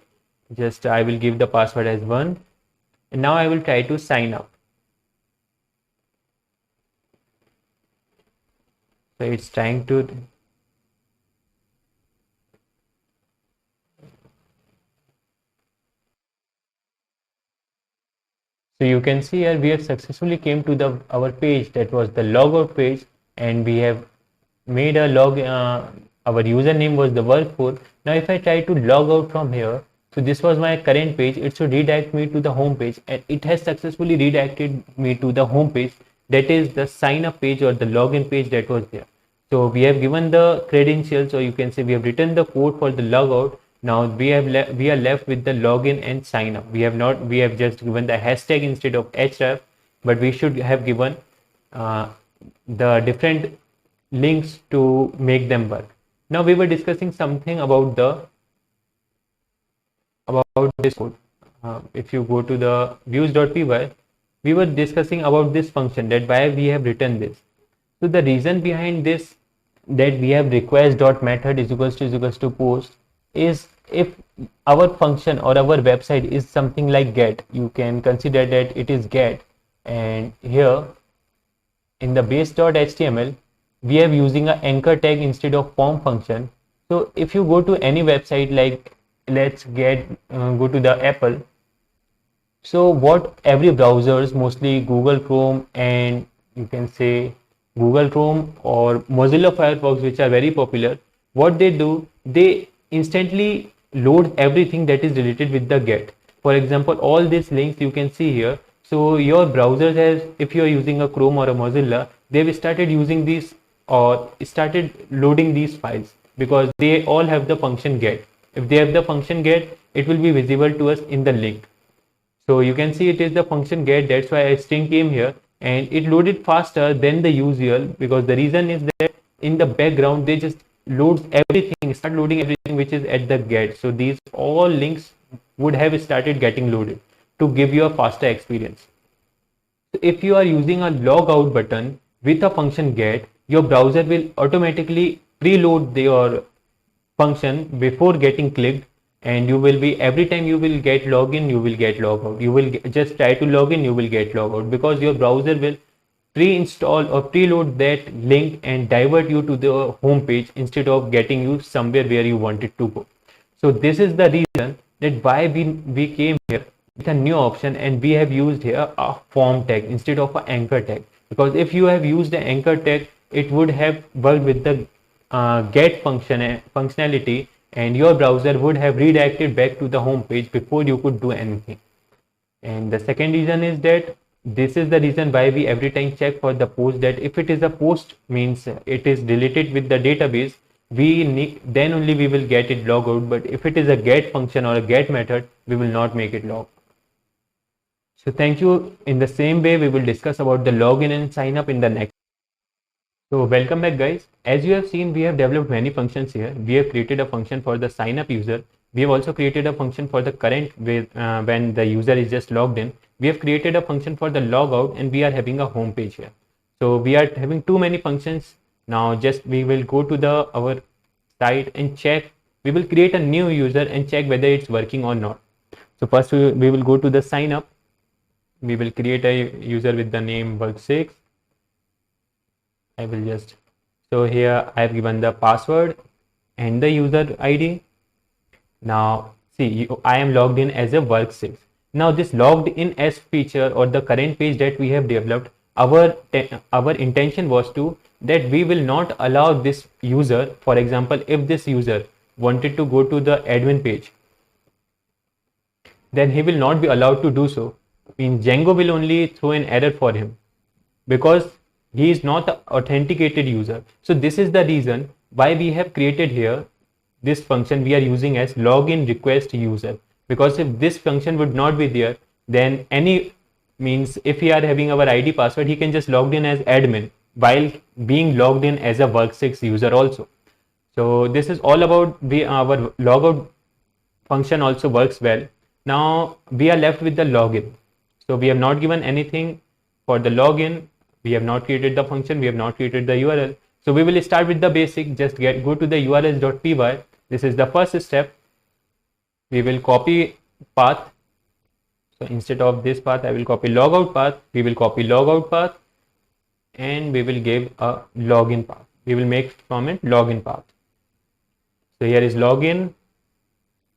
B: Just I will give the password as 1. And now I will try to sign up. So it's trying to. So you can see here we have successfully came to our page, that was the logout page, and we have made a our username was the work4. Now if I try to log out from here, so this was my current page, it should redirect me to the home page, and it has successfully redirected me to the home page, that is the sign up page or the login page that was there. So we have given the credentials, or you can say we have written the code for the logout. Now we are left with the login and sign up. We have just given the hashtag instead of href, but we should have given the different links to make them work. Now we were discussing something about this code. If you go to the views.py, we were discussing about this function, that why we have written this. So the reason behind this, that we have request.method is equals to post, is if our function or our website is something like get, you can consider that it is get, and here in the base.html we are using an anchor tag instead of form function. So if you go to any website, like let's go to the Apple,
A: So what every browsers, mostly Google Chrome and you can say Google Chrome or Mozilla Firefox, which are very popular, what they do, they instantly load everything that is related with the get. For example, all these links you can see here. So your browsers has, if you are using a Chrome or a Mozilla, they've started using these or started loading these files because they all have the function get. If they have the function get, it will be visible to us in the link. So you can see it is the function get, that's why a string came here and it loaded faster than the usual, because the reason is that in the background they just loads everything, start loading everything which is at the get. So these all links would have started getting loaded to give you a faster experience. So if you are using a logout button with a function get, your browser will automatically preload your function before getting clicked, and you will be, every time you will get login you will get logout, you will just try to log in, you will get logout, because your browser will pre-install or preload that link and divert you to the home page instead of getting you somewhere where you wanted to go. So this is the reason that why we came here with a new option, and we have used here a form tag instead of an anchor tag, because if you have used the anchor tag, it would have worked with the get functionality, and your browser would have redirected back to the home page before you could do anything. And the second reason is that this is the reason why we every time check for the post, that if it is a post means it is related with the database, we need, then only we will get it log out. But if it is a get function or a get method, we will not make it log. So thank you. In the same way, we will discuss about the login and sign up in the next. So welcome back guys. As you have seen, we have developed many functions here. We have created a function for the sign up user. We have also created a function for the current with when the user is just logged in. We have created a function for the logout, and we are having a home page here. So we are having too many functions. Now just we will go to the our site and check. We will create a new user and check whether it's working or not. So first we will go to the sign up. We will create a user with the name work6. I will just, so here I have given the password and the user ID. Now see, I am logged in as a work6. Now this logged in as feature or the current page that we have developed, our intention was to that we will not allow this user, for example, if this user wanted to go to the admin page, then he will not be allowed to do so. Means Django will only throw an error for him because he is not the authenticated user. So this is the reason why we have created here this function we are using as login request user, because if this function would not be there, then any, means if we are having our ID password, he can just log in as admin while being logged in as a work6 user also. So this is all about our logout function also works well. Now we are left with the login. So we have not given anything for the login. We have not created the function. We have not created the URL. So we will start with the basic. Just go to the urls.py. This is the first step. We will copy path. So instead of this path, I will copy logout path. We will copy logout path, and we will give a login path. We will make from it login path. So here is login.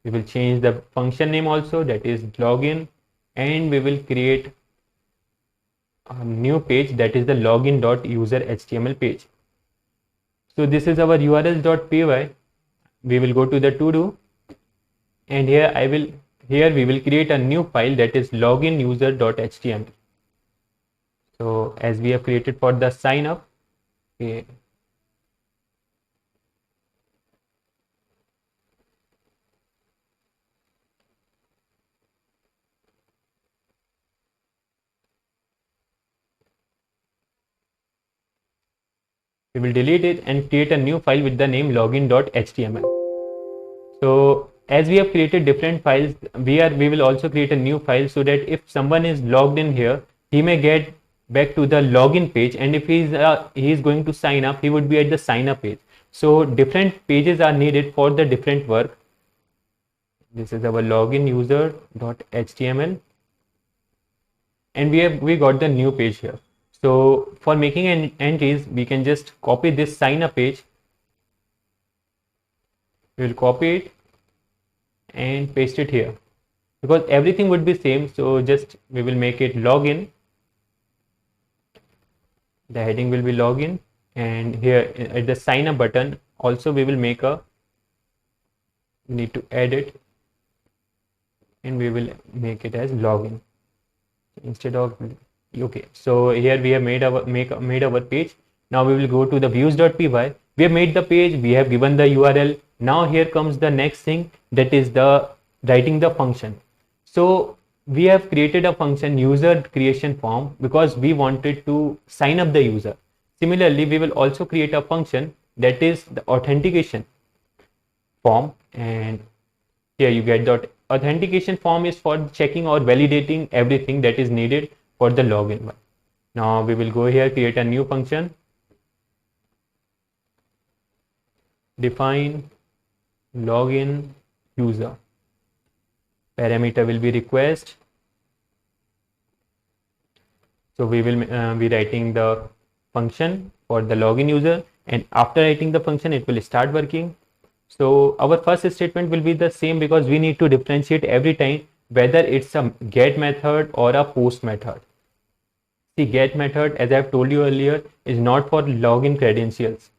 A: We will change the function name also, that is login, and we will create a new page, that is the login.user HTML page. So this is our urls.py. We will go to the to do, and here we will create a new file, that is loginuser.html. So as we have created for the sign up, okay, we will delete it and create a new file with the name login.html. So as we have created different files, we will also create a new file, so that if someone is logged in here, he may get back to the login page, and if he is going to sign up, he would be at the sign up page. So different pages are needed for the different work. This is our login user.html, and we got the new page here. So for making an entries, we can just copy this sign up page. We will copy it and paste it here.
B: because everything would be same. So just we will make it login. The heading will be login, and here at the sign up button also we will make a, we need to add it, and we will make it as login instead of, okay. So here we have made our made our page. Now we will go to the views.py. We have made the page, we have given the URL. Now here comes the next thing, that is the writing the function. So we have created a function user creation form because we wanted to sign up the user. Similarly, we will also create a function that is the authentication form, and here you get the authentication form is for checking or validating everything that is needed for the login one. Now we will go here, create a new function, define login user. Parameter will be request. So we will be writing the function for the login user, and after writing the function it will start working. So our first statement will be the same because we need to differentiate every time whether it's a get method or a post method. The get method, as I've told you earlier, is not for login credentials.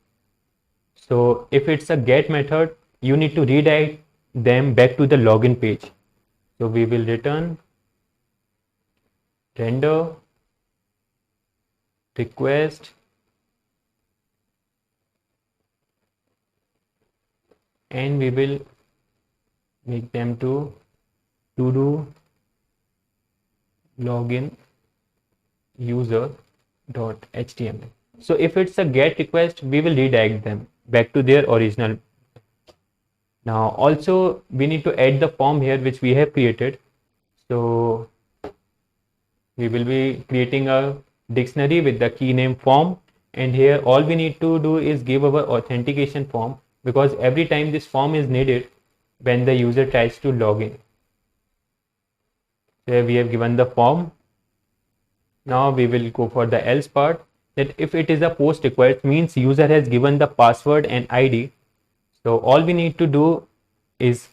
B: So if it's a get method, you need to redirect them back to the login page. So we will return render request and we will make them to do login user.html. So if it's a get request, we will redirect them back to their original. Now also we need to add the form here which we have created. So we will be creating a dictionary with the key name form, and here all we need to do is give our authentication form because every time this form is needed when the user tries to log in. So we have given the form. Now we will go for the else part, that if it is a post request means user has given the password and ID. So all we need to do is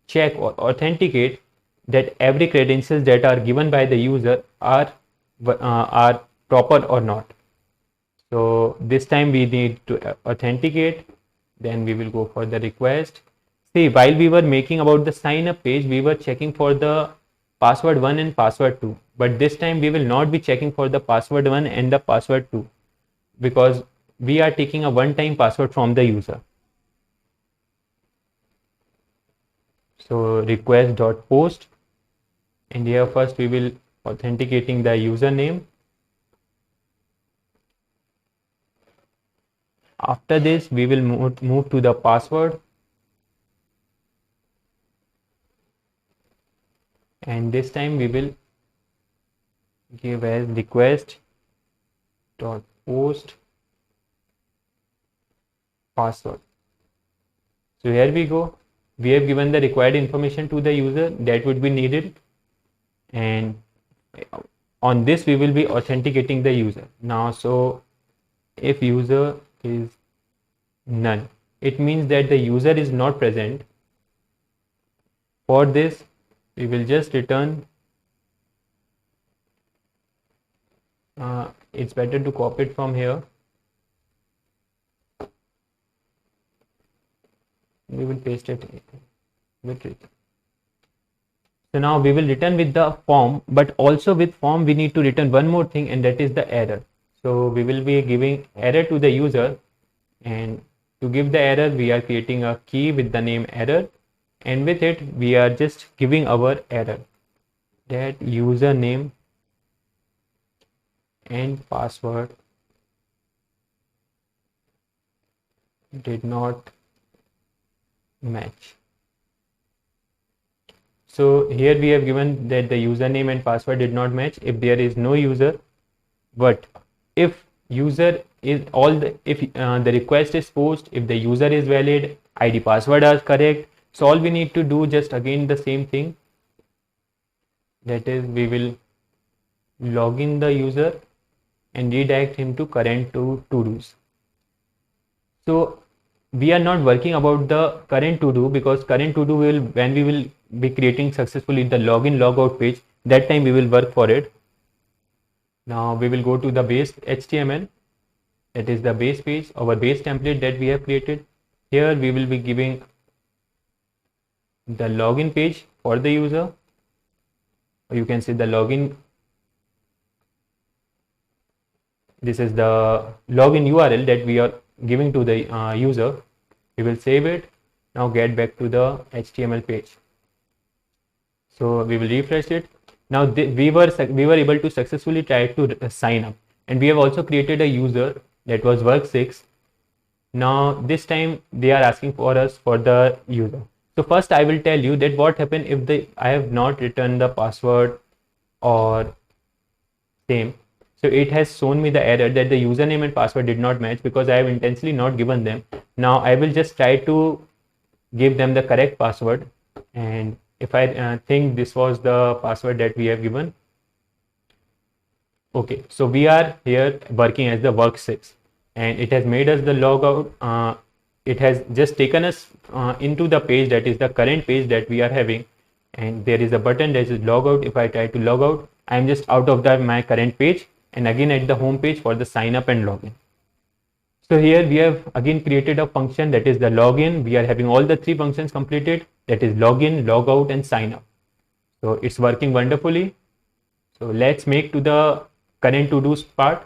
B: check or authenticate that every credentials that are given by the user are proper or not. So this time we need to authenticate, then we will go for the request. See, while we were making about the sign up page, we were checking for the password 1 and password 2, but this time we will not be checking for the password 1 and the password 2 because we are taking a one-time password from the user. So request.post, and here first we will authenticating the username. After this we will move to the password, and this time we will give as request.post password. So here we go, we have given the required information to the user that would be needed, and on this we will be authenticating the user now. So if user is none, it means that the user is not present. For this we will just return, it's better to copy it from here. We will paste it with it. So now we will return with the form, but also with form we need to return one more thing, and that is the error. So we will be giving error to the user, and to give the error we are creating a key with the name error, and with it we are just giving our error, that username and password did not match. So here we have given that the username and password did not match if there is no user, but if user is if the request is post, if the user is valid, ID password are correct, so all we need to do just again the same thing, that is we will log in the user and redirect him to current to-dos. So we are not working about the current to-do because current to-do will, when we will be creating successfully the login logout page, that time we will work for it. Now we will go to the base HTML, that is the base page, our base template that we have created. Here we will be giving the login page for the user, or you can say the login. This is the login URL that we are giving to the user. We will save it. Now get back to the HTML page. So we will refresh it. Now we were able to successfully try to sign up, and we have also created a user that was work6. Now this time they are asking for us for the user. So first I will tell you that what happened if I have not returned the password or same. So it has shown me the error that the username and password did not match because I have intentionally not given them. Now I will just try to give them the correct password, and if I think this was the password that we have given. Okay, so we are here working as the work6, and it has made us the logout. It has just taken us into the page that is the current page that we are having, and there is a button that is logout. If I try to log out, I am just out of my current page, and again at the home page for the sign up and login. So here we have again created a function that is the login. We are having all the three functions completed, that is login, logout, and sign up. So it's working wonderfully. So let's make to the current to-dos part.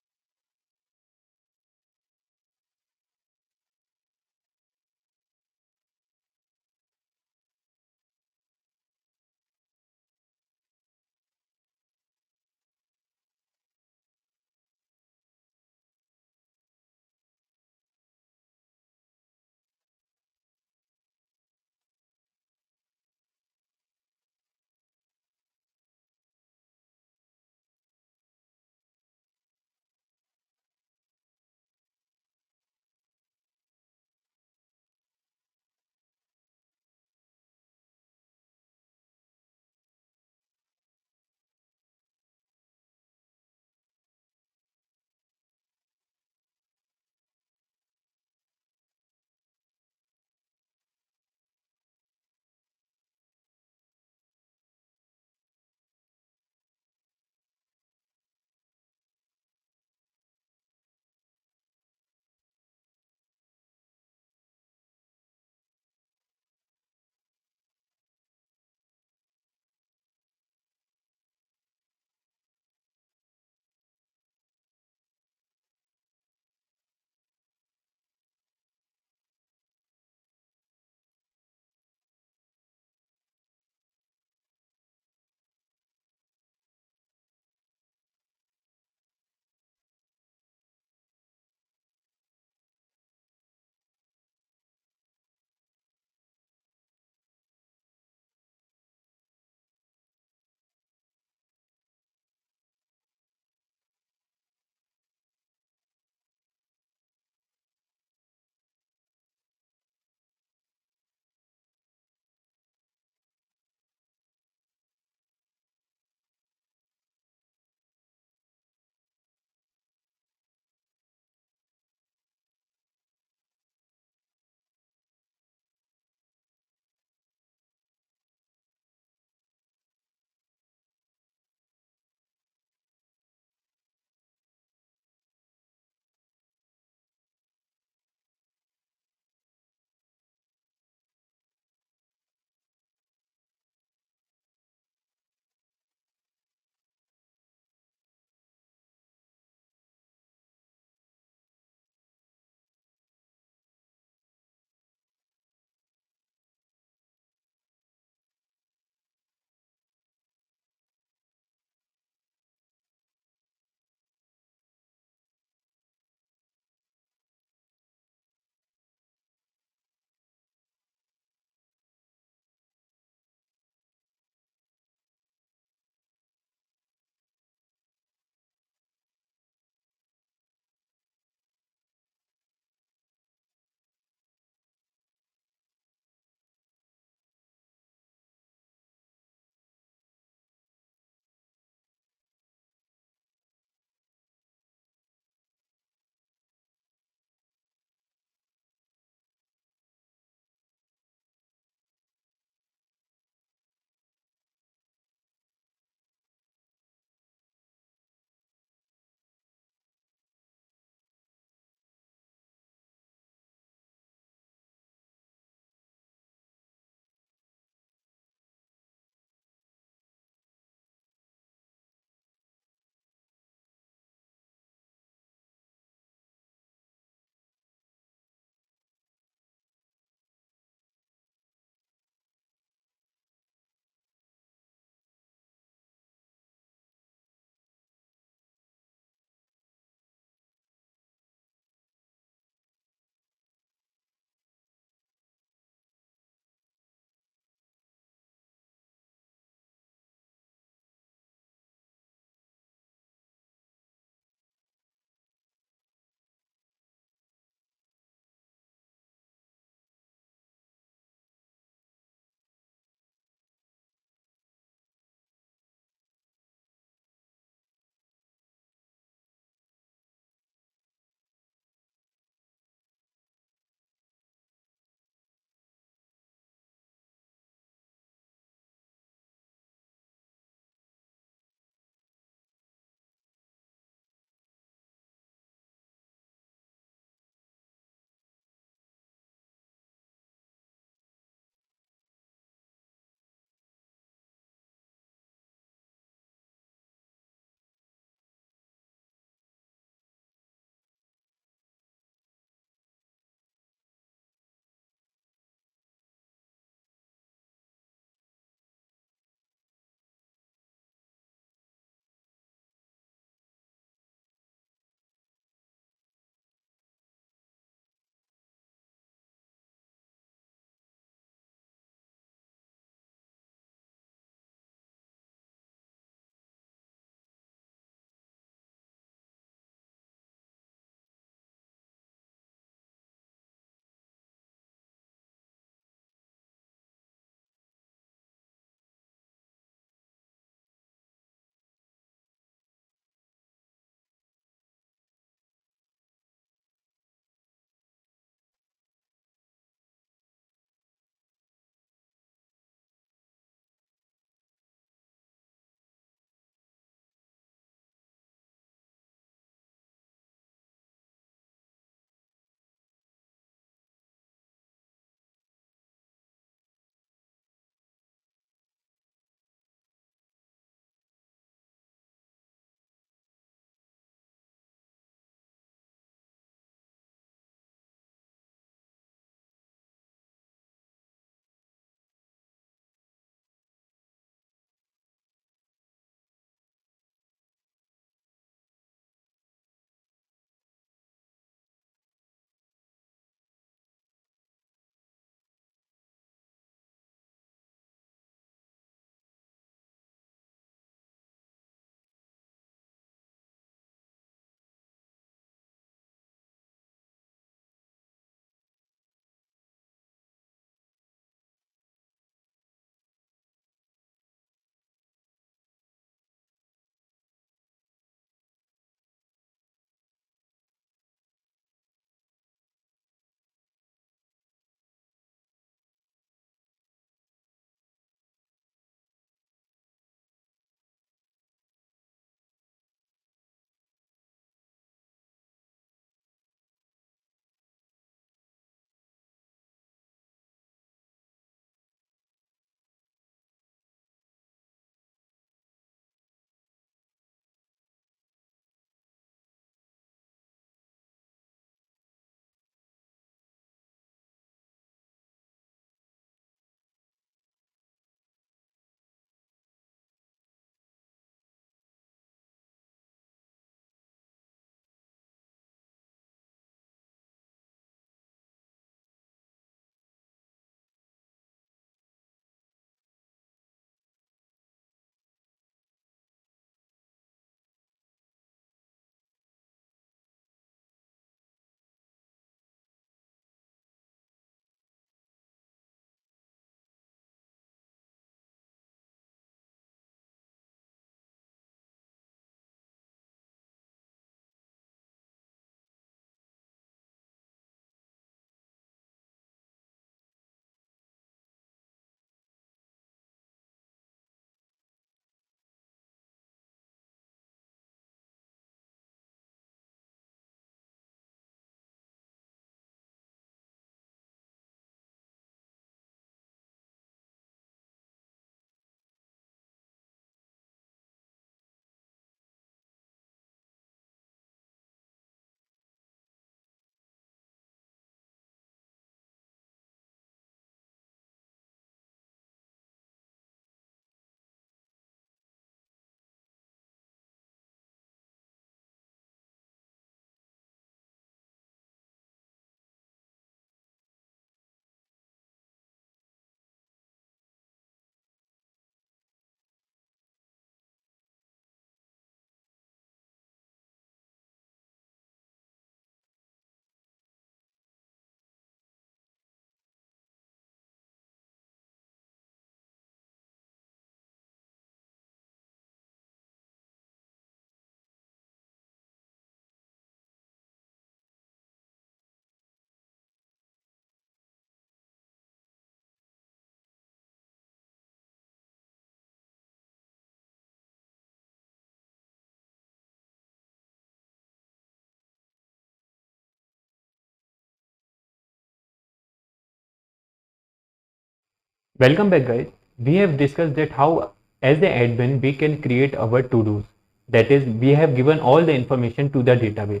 A: Welcome back, guys. We have discussed that how as the admin we can create our to-dos. That is, we have given all the information to the database.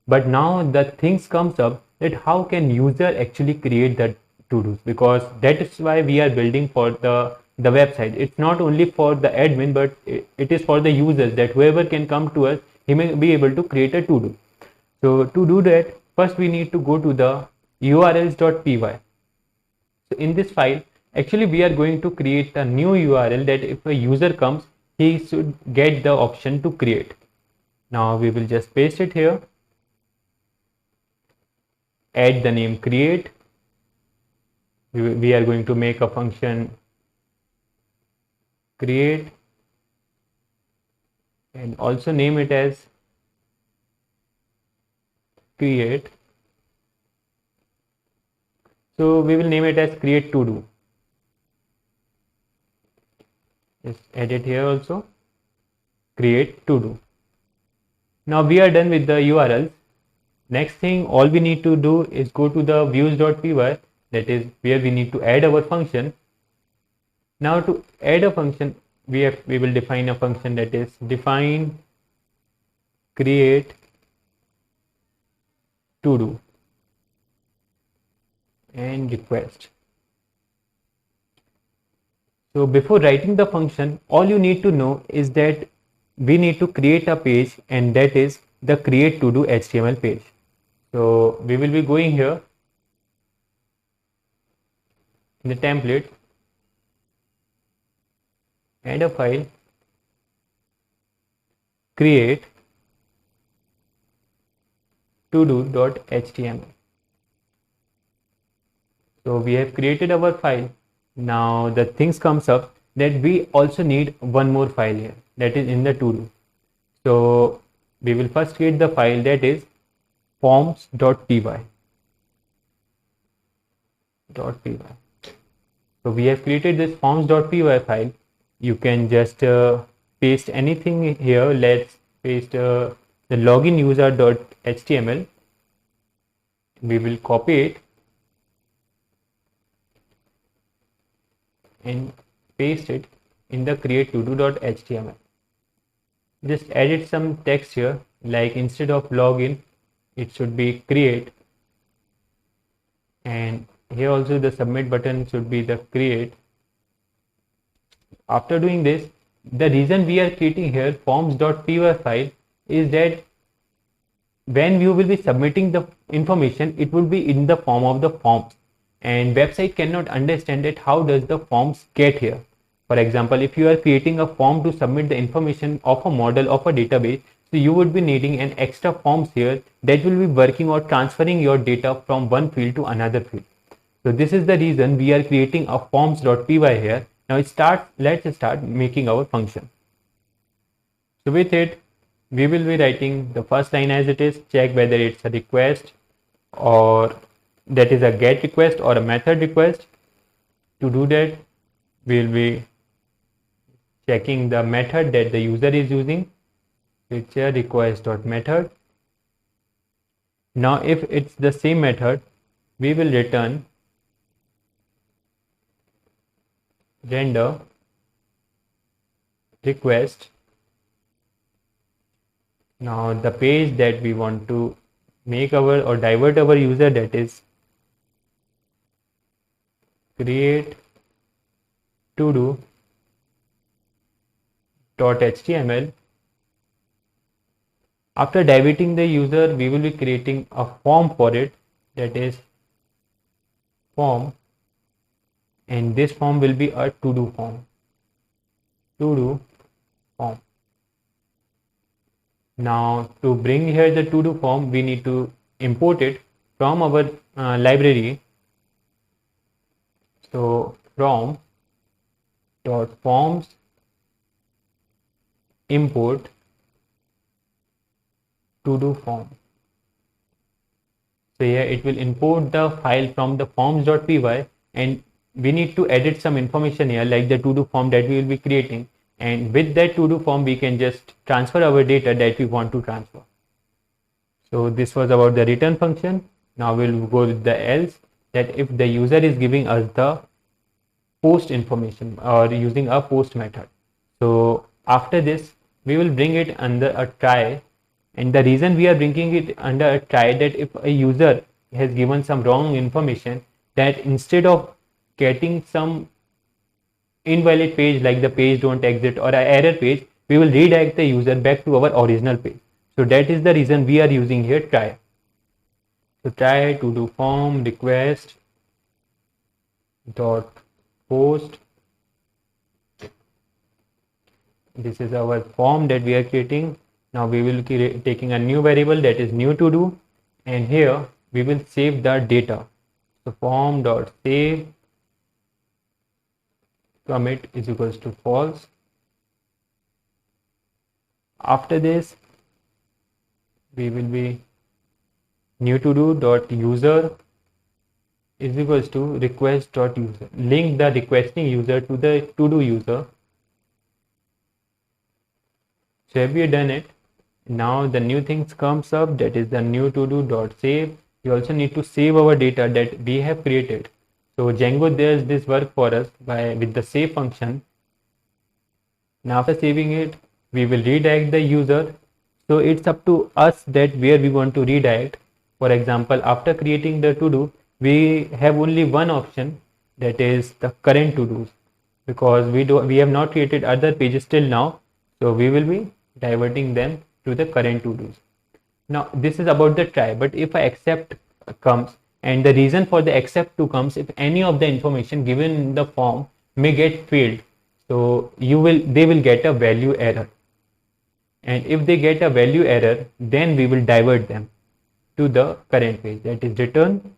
A: But now the things comes up that how can user actually create that to-dos, because that is why we are building for the website. It's not only for the admin, but it is for the users, that whoever can come to us, he may be able to create a to-do. So to do that, first we need to go to the urls.py. So in this file, actually we are going to create a new URL that if a user comes, he should get the option to create. Now we will just paste it here, add the name create. We are going to make a function create and also name it as create. So we will name it as create to do. Just add it here also, create to do. Now we are done with the URLs. Next thing, all we need to do is go to the views.py, that is where we need to add our function. Now to add a function, we will define a function, that is define create to do and request. So before writing the function, all you need to know is that we need to create a page, and that is the create to do HTML page. So we will be going here in the template, add a file, create to do.html. So we have created our file. Now the things comes up that we also need one more file here, that is in the to do. So we will first create the file, that is forms.py. So we have created this forms.py file. You can just paste anything here. Let's paste the login user.html. We will copy it and paste it in the create to do.html. Just edit some text here, like instead of login, it should be create, and here also the submit button should be the create. After doing this, the reason we are creating here forms.py file is that when you will be submitting the information, it will be in the form of the forms, and website cannot understand it. How does the forms get here? For example, if you are creating a form to submit the information of a model of a database, so you would be needing an extra forms here that will be working or transferring your data from one field to another field. So this is the reason we are creating a forms.py here. Now let's start making our function. So with it, we will be writing the first line as it is, check whether it's a request or that is a get request or a method request. To do that, we'll be checking the method that the user is using. It's a request.method. Now if it's the same method, we will return render request. Now the page that we want to make our or divert our user, that is create to do.html. After diverting the user, we will be creating a form for it, that is form, and this form will be a to do form. Now to bring here the to do form, we need to import it from our library. So from dot forms import to do form. So here it will import the file from the forms.py, and we need to edit some information here, like the to do form that we will be creating, and with that to do form we can just transfer our data that we want to transfer. So this was about the return function. Now we'll go with the else, that if the user is giving us the post information or using a post method. So after this, we will bring it under a try. And the reason we are bringing it under a try, that if a user has given some wrong information, that instead of getting some invalid page like the page don't exist or an error page, we will redirect the user back to our original page. So that is the reason we are using here try. So try to do form request dot post. This is our form that we are creating. Now we will be taking a new variable, that is new to do, and here we will save the data. So form dot save commit is equals to false. After this, we will be new to do dot user is equals to request dot user. Link the requesting user to the to do user. So have you done it? Now the new things comes up, that is the new to do dot save. We also need to save our data that we have created. So Django does this work for us by with the save function. Now after saving it, we will redirect the user. So it's up to us that where we want to redirect. For example, after creating the to do, we have only one option, that is the current to dos, because we have not created other pages till now. So we will be diverting them to the current to dos. Now this is about the try, but if a accept comes, and the reason for the accept to comes if any of the information given in the form may get failed, so they will get a value error, and if they get a value error, then we will divert them to the current page, that is return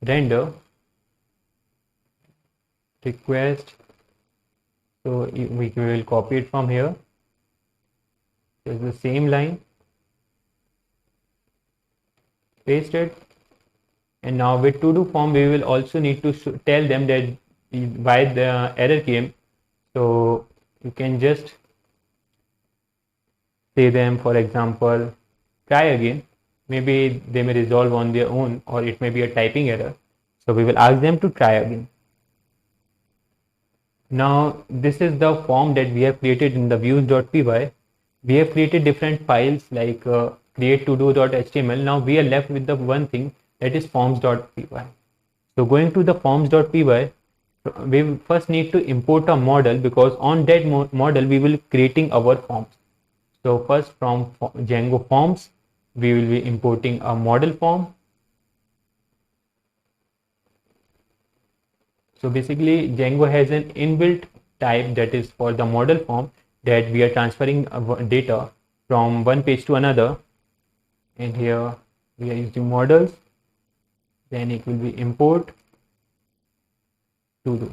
A: render request. So we will copy it from here. It's the same line, paste it, and now with to do form we will also need to tell them that why the error came. So you can just say them, for example, try again. Maybe they may resolve on their own, or it may be a typing error. So we will ask them to try again. Now this is the form that we have created in the views.py. We have created different files like create to do.html. Now we are left with the one thing, that is forms.py. So going to the forms.py, we first need to import a model, because on that model we will creating our forms. So first from Django forms, we will be importing a model form. So basically Django has an inbuilt type, that is for the model form, that we are transferring data from one page to another, and here we are using models, then it will be import to do.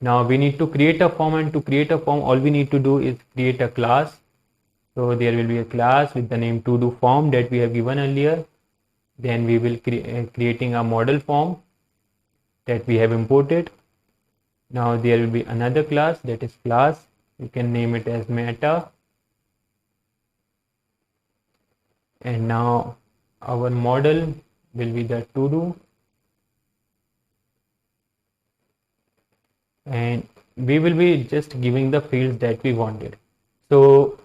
A: Now we need to create a form, and to create a form all we need to do is create a class. So there will be a class with the name to do form that we have given earlier. Then we will creating a model form that we have imported. Now there will be another class, that is class, you can name it as meta, and now our model will be the to do, and we will be just giving the fields that we wanted. So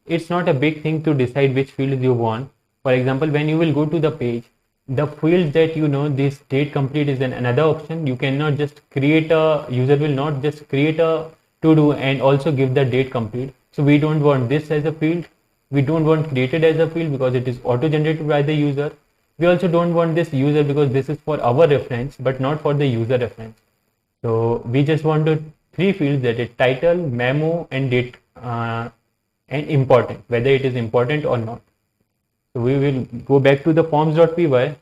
A: it's not a big thing to decide which fields you want. For example, when you will go to the page, the fields that this date complete is another option. You cannot just create a user will not just create a to do and also give the date complete. So we don't want this as a field. We don't want created as a field because it is auto generated by the user. We also don't want this user because this is for our reference but not for the user reference. So we just want three fields, that is title, memo, and date, and important, whether it is important or not. So we will go back to the forms.py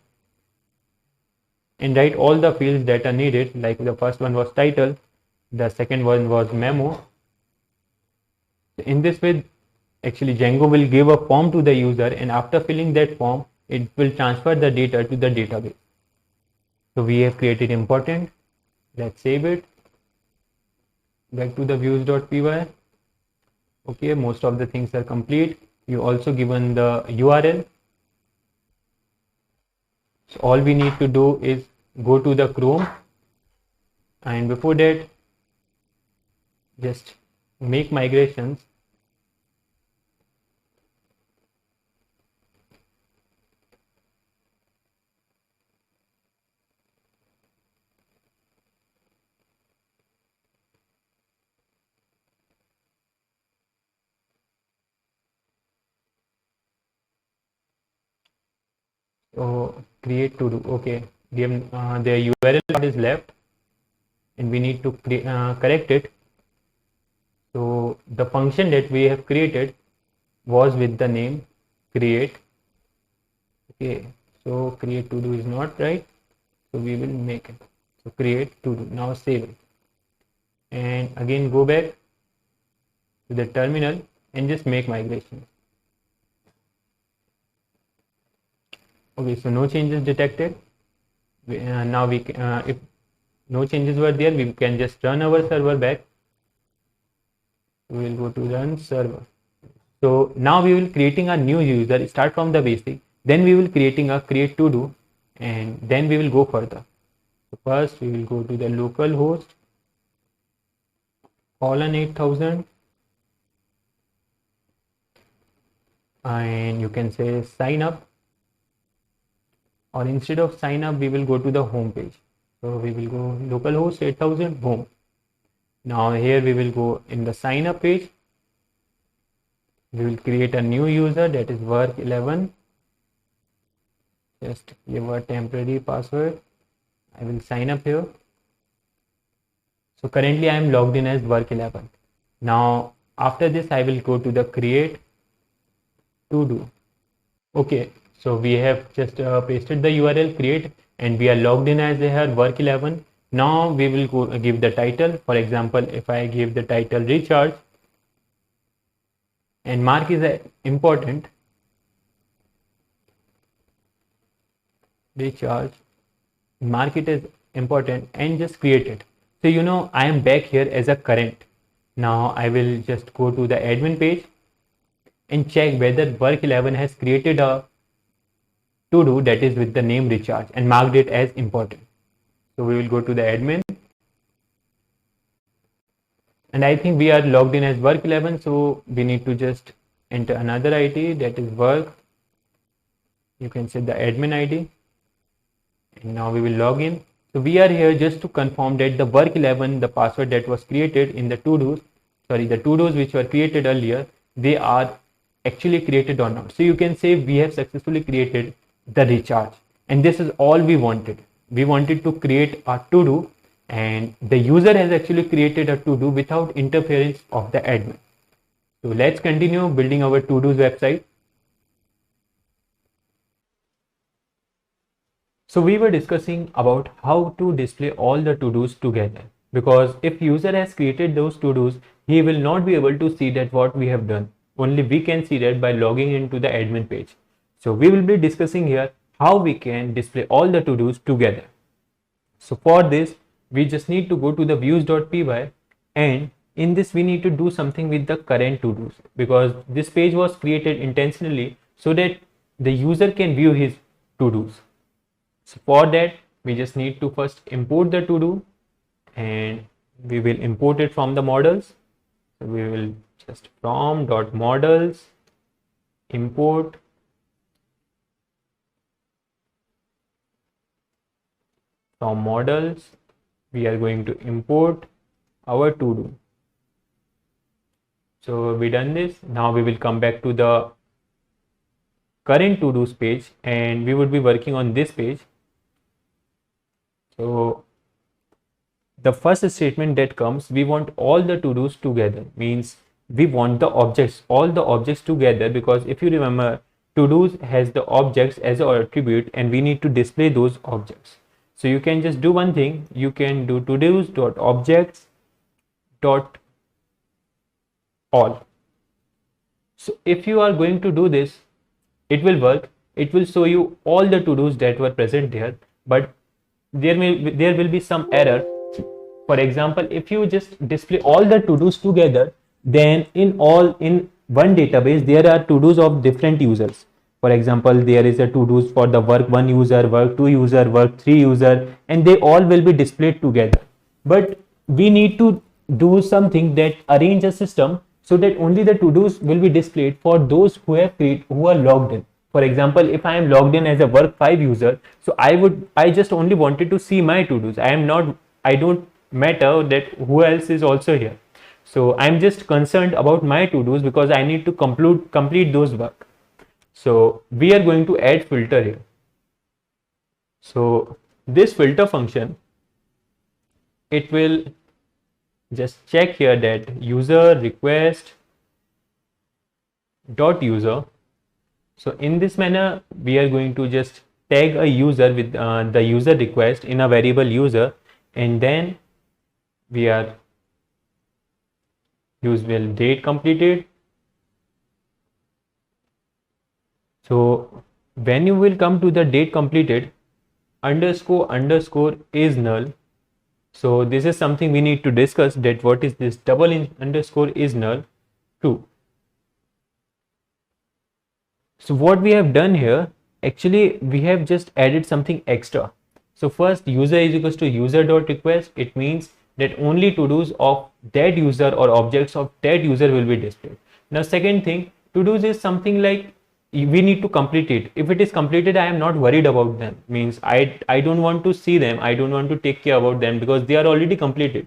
A: and write all the fields that are needed. Like the first one was title, the second one was memo. In this way, actually Django will give a form to the user, and after filling that form, it will transfer the data to the database. So we have created important. Let's save it. Back to the views.py. Okay, most of the things are complete. You also given the URL. So all we need to do is go to the Chrome
B: And before that, just make migrations. So create to do. Okay, the URL part is left, and we need to correct it. So the function that we have created was with the name create. Okay, so create to do is not right, so we will make it. So create to do. Now save it, and again go back to the terminal and just make migration. Okay, so no changes detected. Now if no changes were there, we can just run our server back. We will go to run server. So now we will creating a new user, start from the basic, then we will creating a create to do, and then we will go further. So first we will go to the local host colon 8000, and you can say sign up, or instead of sign up we will go to the home page. So we will go localhost 8000 home. Now here we will go in the sign up page. We will create a new user, that is work 11. Just give a temporary password. I will sign up here. So currently I am logged in as work 11. Now after this I will go to the create to do. Okay, so we have just pasted the URL create, and we are logged in as here work 11. Now we will go give the title. For example, if I give the title recharge, and mark is important, recharge, mark it as important, and just create it. So I am back here as a current. Now I will just go to the admin page and check whether work 11 has created a to do that is with the name recharge and marked it as important. So we will go to the admin, and I think we are logged in as work 11, so we need to just enter another ID, that is work. You can set the admin ID, and now we will log in. So we are here just to confirm that the work 11, the password that was created in the the to-dos which were created earlier, they are actually created or not. So you can say we have successfully created the recharge, and this is all we wanted. We wanted to create a to-do, and the user has actually created a to-do without interference of the admin. So let's continue building our to-dos website. So we were discussing about how to display all the to-dos together, because if user has created those to-dos, he will not be able to see that what we have done. Only we can see that by logging into the admin page. So we will be discussing here how we can display all the to-dos together. So for this, we just need to go to the views.py, and in this we need to do something with the current to-dos, because this page was created intentionally so that the user can view his to-dos. So for that, we just need to first import the to-do, and we will import it from the models. So we will just from .models import from models. We are going to import our to-do. So we done this. Now we will come back to the current to-dos page, and we would be working on this page. So the first statement that comes, we want all the to-dos together, means we want the objects, all the objects together, because if you remember, to-dos has the objects as an attribute, and we need to display those objects. So you can just do one thing, you can do to-dos dot objects dot all. So if you are going to do this, it will work. It will show you all the to-dos that were present there, but there will be some error. For example, if you just display all the to-dos together, then in one database there are to-dos of different users. For example, there is a to-dos for the work 1 user, work 2 user, work 3 user, and they all will be displayed together.
A: but we need to do something that arrange a system so that only the to-dos will be displayed for those who are logged in. For example, if I am logged in as a work 5 user, so I just only wanted to see my to-dos. I don't matter that who else is also here. So I'm just concerned about my to-dos because I need to complete those work. So we are going to add filter here. So this filter function, it will just check here that user request dot user. So in this manner, we are going to just tag a user with the user request in a variable user, and then we are use will date completed. So when you will come to the date completed, underscore is null. So this is something we need to discuss, that what is this underscore is null true. So what we have done here, actually we have just added something extra. So first, user is equals to user dot request. It means that only to-dos of that user or objects of that user will be displayed. Now second thing, to-dos is something like we need to complete it. If it is completed, I am not worried about them. Means I don't want to see them. I don't want to take care about them because they are already completed.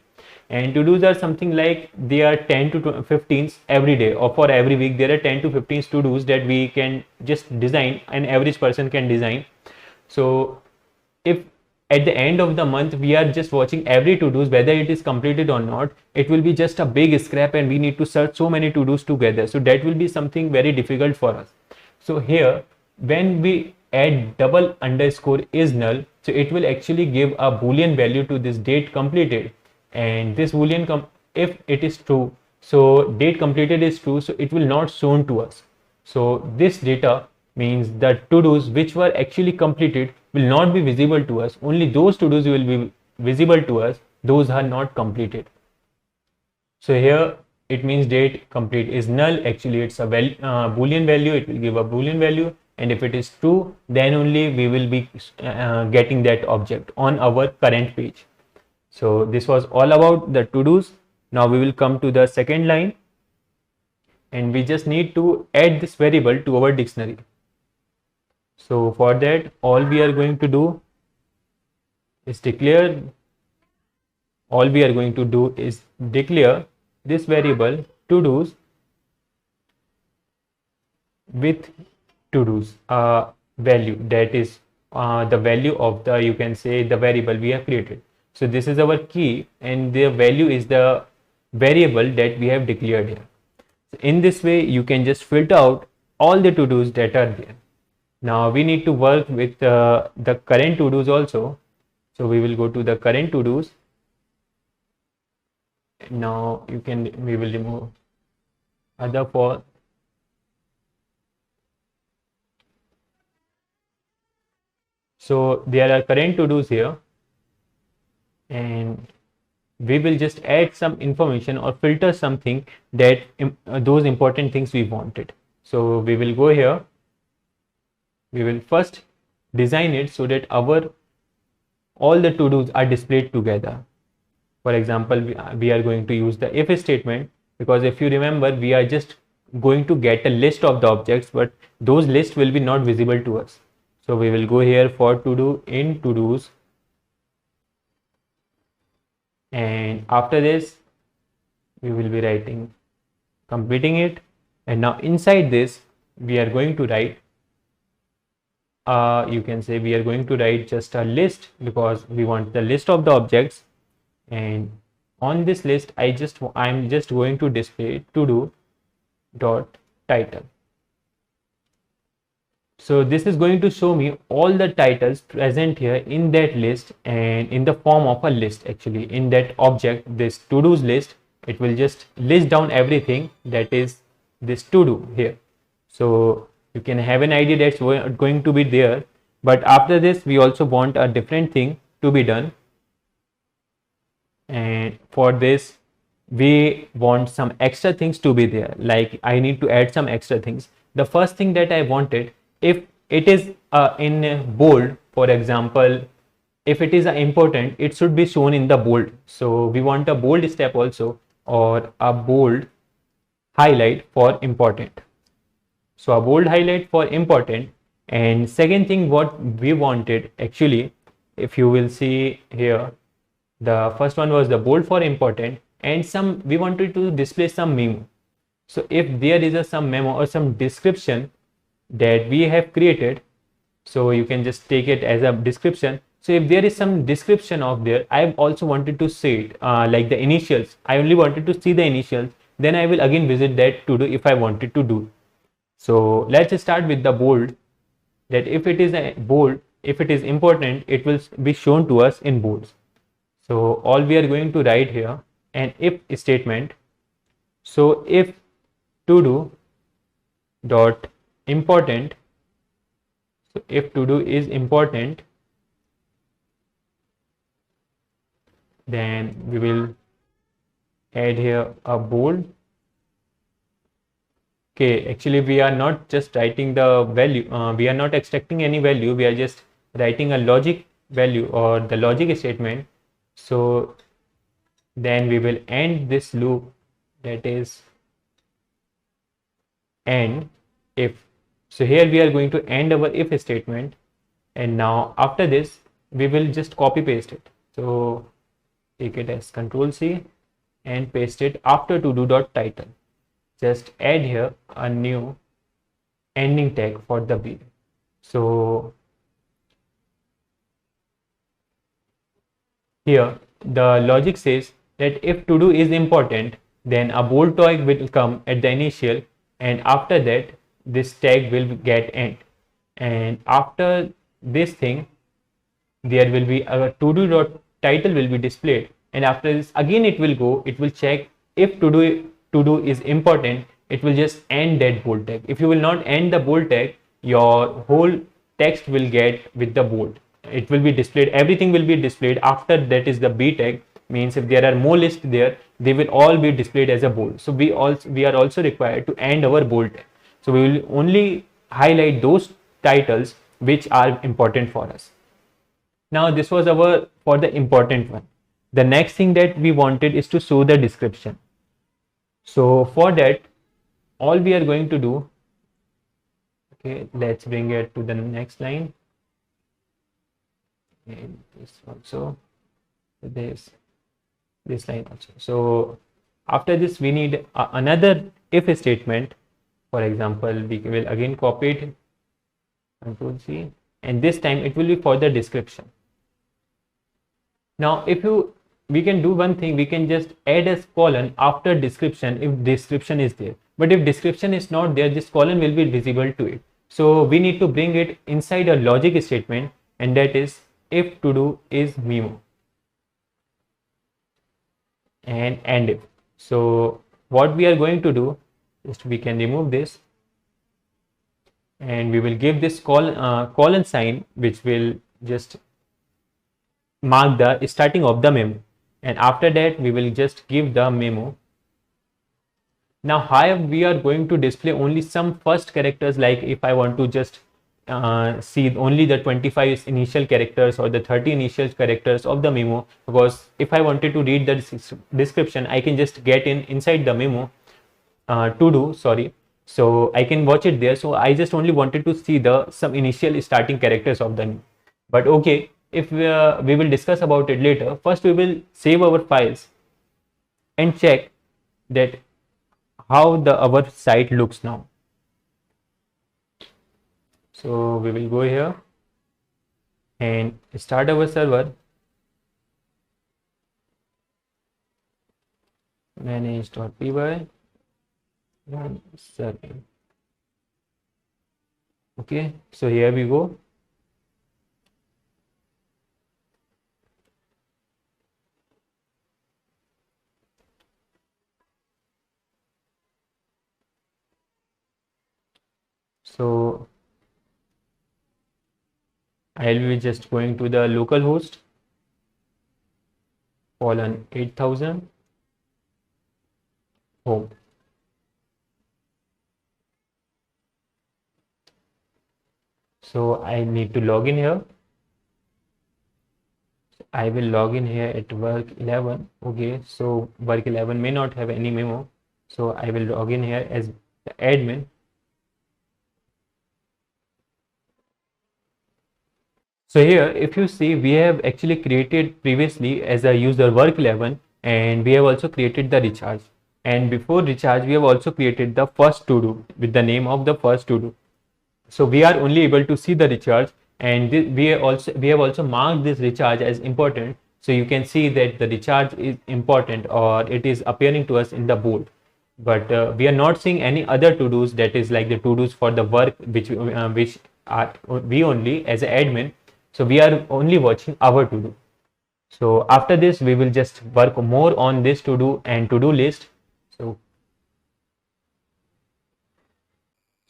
A: And to-dos are something like they are 10 to 15 every day, or for every week there are 10 to 15 to-dos that we can just design, an average person can design. So if at the end of the month we are just watching every to-dos whether it is completed or not, it will be just a big scrap and we need to search so many to-dos together. So that will be something very difficult for us. So here when we add double underscore is null, so it will actually give a boolean value to this date completed, and this boolean if it is true, so date completed is true, so it will not shown to us. So this data means that to-dos which were actually completed will not be visible to us. Only those to-dos will be visible to us, those are not completed. So here it means date complete is null. Actually it's a boolean value. It will give a boolean value, and if it is true, then only we will be getting that object on our current page. So this was all about the to-dos. Now we will come to the second line, and we just need to add this variable to our dictionary. So for that, all we are going to do is declare this variable to-dos with to-dos value, that is the value of the, you can say, the variable we have created. So this is our key, and the value is the variable that we have declared here. So in this way you can just filter out all the to-dos that are there. Now we need to work with the current to-dos also. So we will go to the current to-dos. Now we will remove other for. So there are current to-dos here, and we will just add some information or filter something that those important things we wanted. So we will go here. We will first design it so that all the to-dos are displayed together. For example, we are going to use the if statement, because if you remember, we are just going to get a list of the objects, but those lists will be not visible to us. So we will go here for to-do in to-dos, and after this we will be writing completing it. And now inside this we are going to write you can say we are going to write just a list, because we want the list of the objects, and on this list I'm just going to display to-do dot title. So this is going to show me all the titles present here in that list, and in the form of a list. Actually in that object, this to-dos list, it will just list down everything that is this to-do here. So you can have an idea that's going to be there. But after this we also want a different thing to be done, and for this we want some extra things to be there. Like I need to add some extra things. The first thing that I wanted, if it is in bold, for example if it is important, it should be shown in the bold. So we want a bold step also, or a bold highlight for important. So a bold highlight for important. And second thing what we wanted actually, if you will see here, the first one was the bold for important, and some we wanted to display some memo. So if there is a some memo or some description that we have created, so you can just take it as a description. So if there is some description of there, I also wanted to say it like the initials. I only wanted to see the initials. Then I will again visit that to do if I wanted to do. So let's start with the bold. That if it is a bold, if it is important, it will be shown to us in bolds. So all we are going to write here an if statement. So if to do dot important, so if to do is important, then we will add here a bold. Okay, actually we are not just writing the value, we are not extracting any value, we are just writing a logic value or the logic statement. So then we will end this loop, that is end if. So here we are going to end our if statement, and now after this we will just copy paste it. So take it as Control C and paste it after to do dot title. Just add here a new ending tag for the B. So here the logic says that if to do is important, then a bold tag will come at the initial, and after that this tag will get end, and after this thing there will be a to do dot title will be displayed, and after this again it will check if to do is important. It will just end that bold tag. If you will not end the bold tag, your whole text will get with the bold. It will be displayed, everything will be displayed after that is the B tag. Means if there are more lists there, they will all be displayed as a bold. So we are also required to end our bold tag. So we will only highlight those titles which are important for us. Now this was our for the important one. The next thing that we wanted is to show the description. So for that, all we are going to do, okay, let's bring it to the next line, and this also, this line also. So after this we need another if statement. For example, we will again copy it, Control C, and this time it will be for the description. Now we can do one thing, we can just add a colon after description if description is there, but if description is not there, this colon will be visible to it. So we need to bring it inside a logic statement, and that is if to do is memo and end if. So what we are going to do is we can remove this, and we will give this colon sign, which will just mark the starting of the memo, and after that we will just give the memo. Now how we are going to display only some first characters, like if I want to just see only the 25 initial characters or the 30 initial characters of the memo, because if I wanted to read the description, I can just get inside the memo to do, sorry, so I can watch it there. So I just only wanted to see the some initial starting characters of the name. But okay, if we will discuss about it later. First we will save our files and check that how the our site looks now. So we will go here and start our server, manage.py, run server. Okay, so here we go. So I'll be just going to the localhost colon 8000 home. So I need to log in here.
B: I will log in here at work 11. Okay, so work 11 may not have any memo. So I will log in here as the admin. So here, if you see, we have actually created previously as a user work 11, and we have also created the recharge. And before recharge, we have also created the first to do with the name of the first to do. So we are only able to see the recharge, and we have also marked this recharge as important. So you can see that the recharge is important, or it is appearing to us in the board. But we are not seeing any other to dos, that is like the to dos for the work which are we only as an admin. So we are only watching our to do. So after this, we will just work more on this to do and to do list. So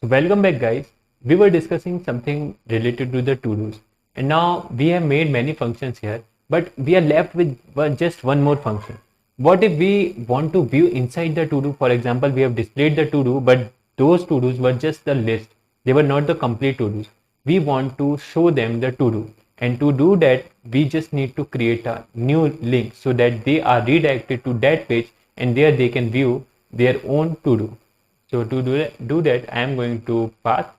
B: welcome back, guys. We were discussing something related to the to-dos, and now we have made many functions here, but we are left with just one more function. What if we want to view inside the to-do? For example, we have displayed the to-do, but those to-dos were just the list. They were not the complete to-dos. We want to show them the to-do, and to do that, we just need to create a new link so that they are redirected to that page, and there they can view their own to-do. So to do that, I am going to path.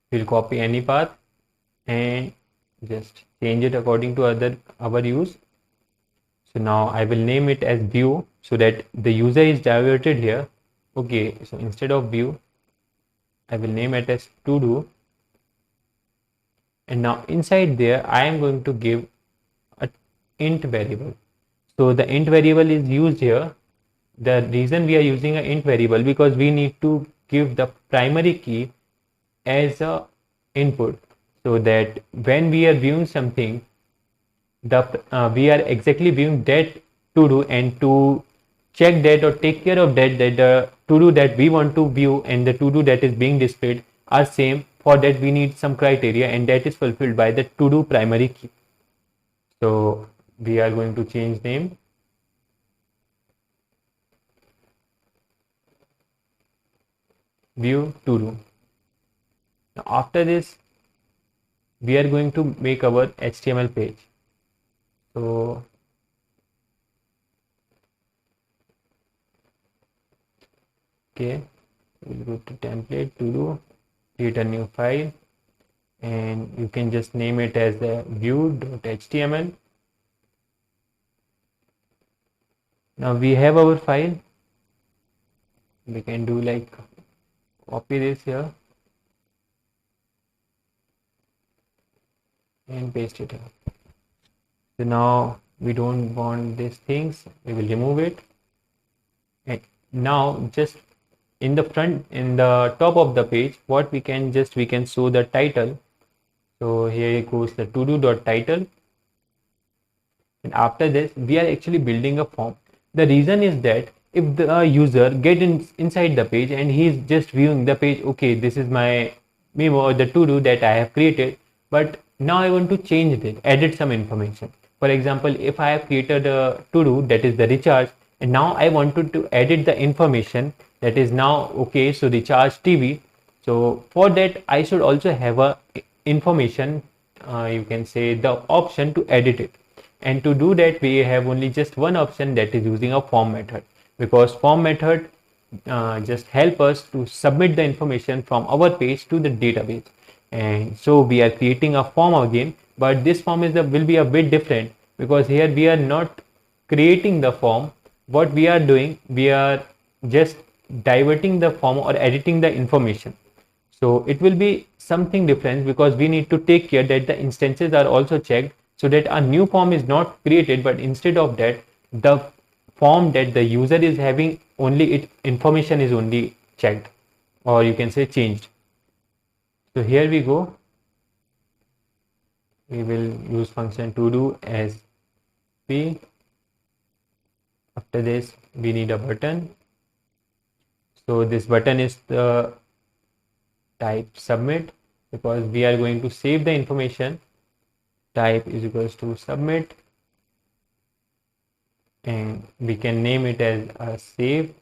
B: We'll copy any path and just change it according to our use. So now I will name it as view so that the user is diverted here. Okay, so instead of view, I will name it as to do. And now inside there, I am going to give a int variable. So the int variable is used here. The reason we are using an int variable, because we need to give the primary key as a input, so that when we are viewing something, we are exactly viewing that to do, and to check that or take care of that the to do that we want to view and the to do that is being displayed are same. For that, we need some criteria, and that is fulfilled by the to do primary key. So we are going to change name, view to do. Now after this, we are going to make our HTML page. So okay, we'll go to template to do, create a new file, and you can just name it as the view.html. Now we have our file. We can do like copy this here and paste it here. So now we don't want these things, we will remove it. And now just in the top of the page, what we can show the title. So here goes the to do dot title, and after this we are actually building a form. The reason is that if the user inside the page and he is just viewing the page, okay, this is my memo or the to do that I have created, but now I want to change it, edit some information. For example, if I have created a to do that is the recharge, and now I wanted to edit the information that is now, okay, so recharge TV. So for that, I should also have a information, you can say the option to edit it. And to do that, we have only just one option, that is using a form method, because form method just help us to submit the information from our page to the database. And so we are creating a form again, but this form will be a bit different, because here we are not creating the form. What we are doing, we are just diverting the form or editing the information. So it will be something different, because we need to take care that the instances are also checked, so that a new form is not created, but instead of that, the form that the user is having, only it information is only checked, or you can say changed. So here we go. We will use function to do as p. After this, we need a button. So this button is the type submit, because we are going to save the information. Type is equals to submit, and we can name it as a save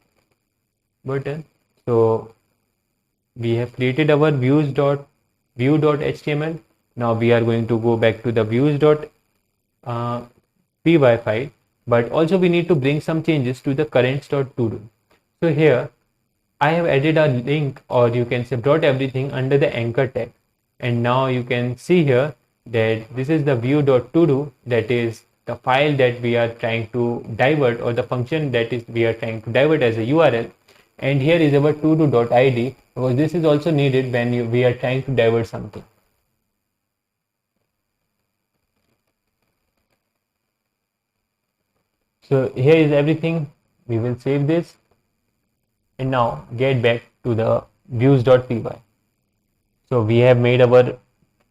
B: button. So we have created our view.html. Now we are going to go back to the uh, py file, but also we need to bring some changes to the currents.todo. So here I have added a link, or you can say brought everything under the anchor tag. And now you can see here that this is the view.todo, that is the file that we are trying to divert, or the function that is we are trying to divert as a URL. And here is our todo.id, because this is also needed when we are trying to divert something. So here is everything. We will save this and now get back to the views.py. So we have made our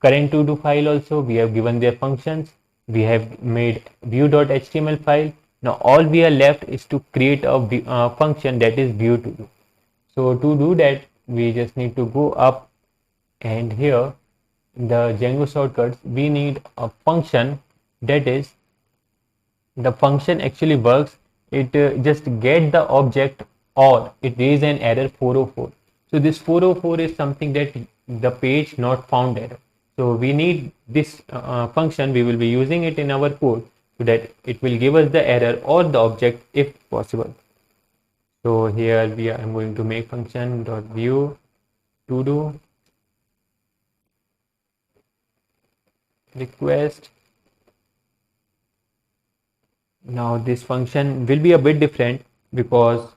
B: current to do file also. We have given their functions. We have made view.html file. Now all we are left is to create a function that is view to do. So to do that, we just need to go up, and here in the Django shortcuts, we need a function that is, the function actually works. It just get the object, or it raise an error 404. So this 404 is something that the page not found error. So we need this function. We will be using it in our code so that it will give us the error or the object if possible. So here I'm going to make function dot view to do request. Now this function will be a bit different, because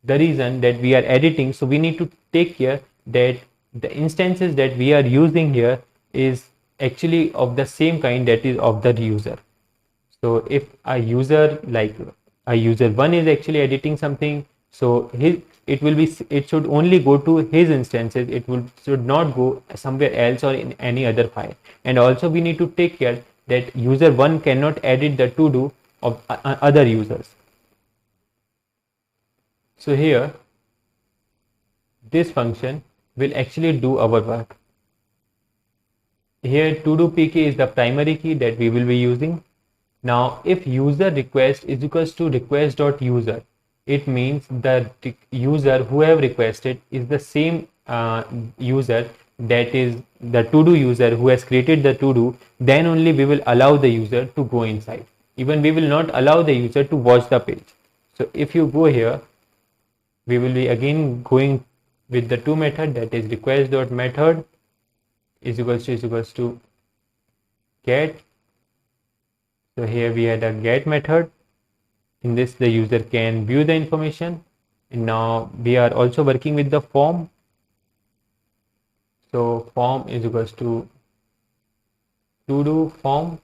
B: the reason that we are editing, so we need to take care that the instances that we are using here is actually of the same kind, that is of the user. So if a user, like a user one, is actually editing something, so it should only go to his instances. It should not go somewhere else or in any other file. And also we need to take care that user one cannot edit the to do of other users. So here this function will actually do our work. Here to do pk is the primary key that we will be using. Now if user request is equals to request.user, it means the user who have requested is the same user, that is the to do user who has created the to do. Then only we will allow the user to go inside. Even we will not allow the user to watch the page. So if you go here, we will be again going with the two method, that is request.method is equals to get. So here we had a get method. In this the user can view the information. And now we are also working with the form. So form is equals to do form.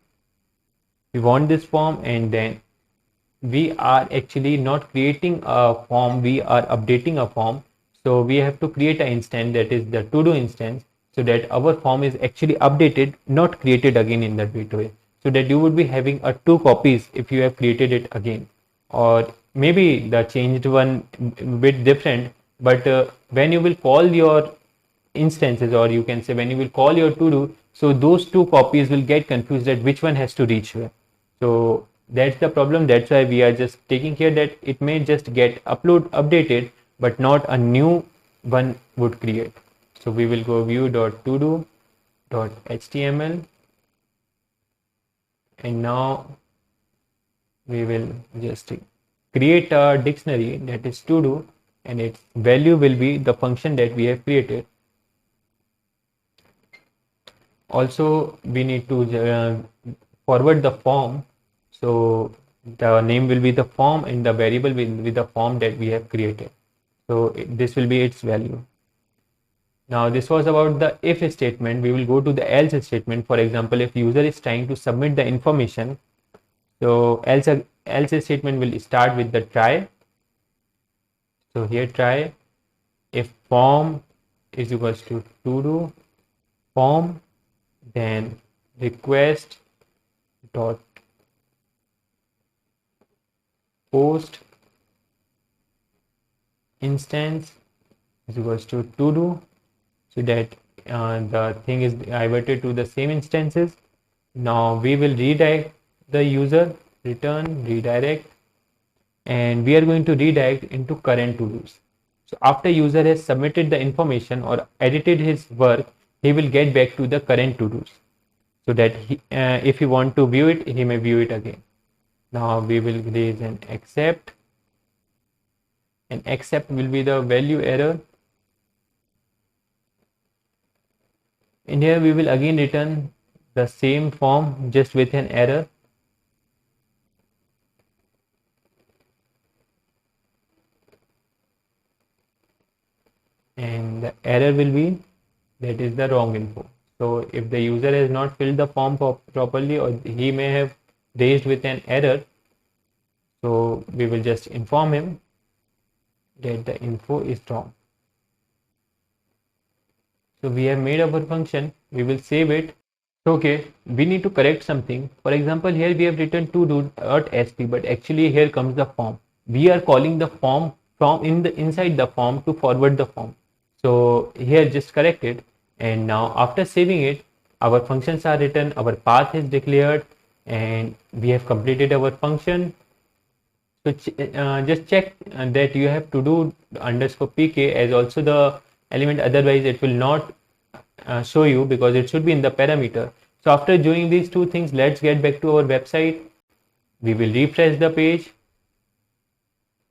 B: We want this form, and then we are actually not creating a form, we are updating a form. So we have to create an instance, that is the to do instance, so that our form is actually updated, not created again in that way, so that you would be having a two copies if you have created it again, or maybe the changed one bit different. But when you will call your instances, or you can say when you will call your to do, so those two copies will get confused that which one has to reach where. So that's the problem. That's why we are just taking care that it may just get updated, but not a new one would create. So we will go view.todo.html, and now we will just create a dictionary, that is to do, and its value will be the function that we have created. Also we need to forward the form. So the name will be the form, and the variable will be the form that we have created. So this will be its value. Now this was about the if statement. We will go to the else statement. For example, if user is trying to submit the information, so else statement will start with the try. So here try if form is equals to do form, then request dot post instance is equals to do, so that the thing is diverted to the same instances. Now we will redirect the user, return redirect, and we are going to redirect into current to dos. So after user has submitted the information or edited his work, he will get back to the current to dos. so that if he want to view it, he may view it again. Now we will raise an accept, and accept will be the value error. In here we will again return the same form just with an error. And the error will be that is the wrong info. So if the user has not filled the form properly, or he may have raised with an error, so we will just inform him that the info is wrong. So we have made our function, we will save it. So okay, we need to correct something. For example, here we have written todo.sp, but actually here comes the form. We are calling the form from inside the form to forward the form. So here just correct it, and now after saving it, our functions are written, our path is declared, and we have completed our function. So just check that you have to do underscore pk as also the element, otherwise it will not show you because it should be in the parameter. So after doing these two things, let's get back to our website. We will refresh the page,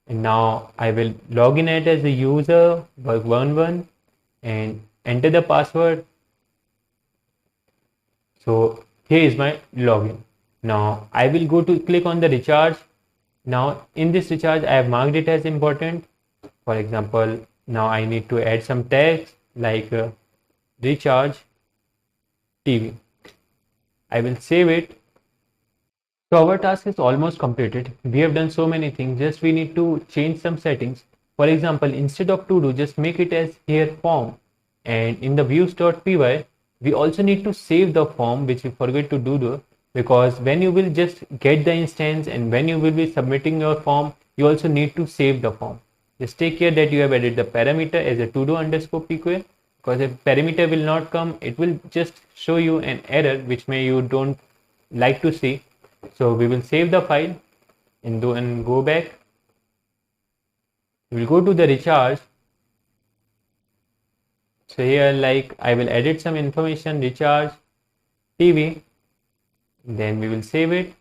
B: and now I will log in it as a user work11 and enter the password. So here is my login. Now I will go to click on the recharge. Now in this recharge I have marked it as important. For example, now I need to add some text like recharge TV. I will save it. So our task is almost completed. We have done so many things, just we need to change some settings. For example, instead of to do, just make it as here form, and in the views.py we also need to save the form, which we forget to do, because when you will just get the instance and when you will be submitting your form, you also need to save the form. Just take care that you have added the parameter as a todo underscore pq, because if parameter will not come, it will just show you an error which may you don't like to see. So we will save the file and go back. We will go to the recharge. So here, like, I will edit some information, recharge TV, then we will save it.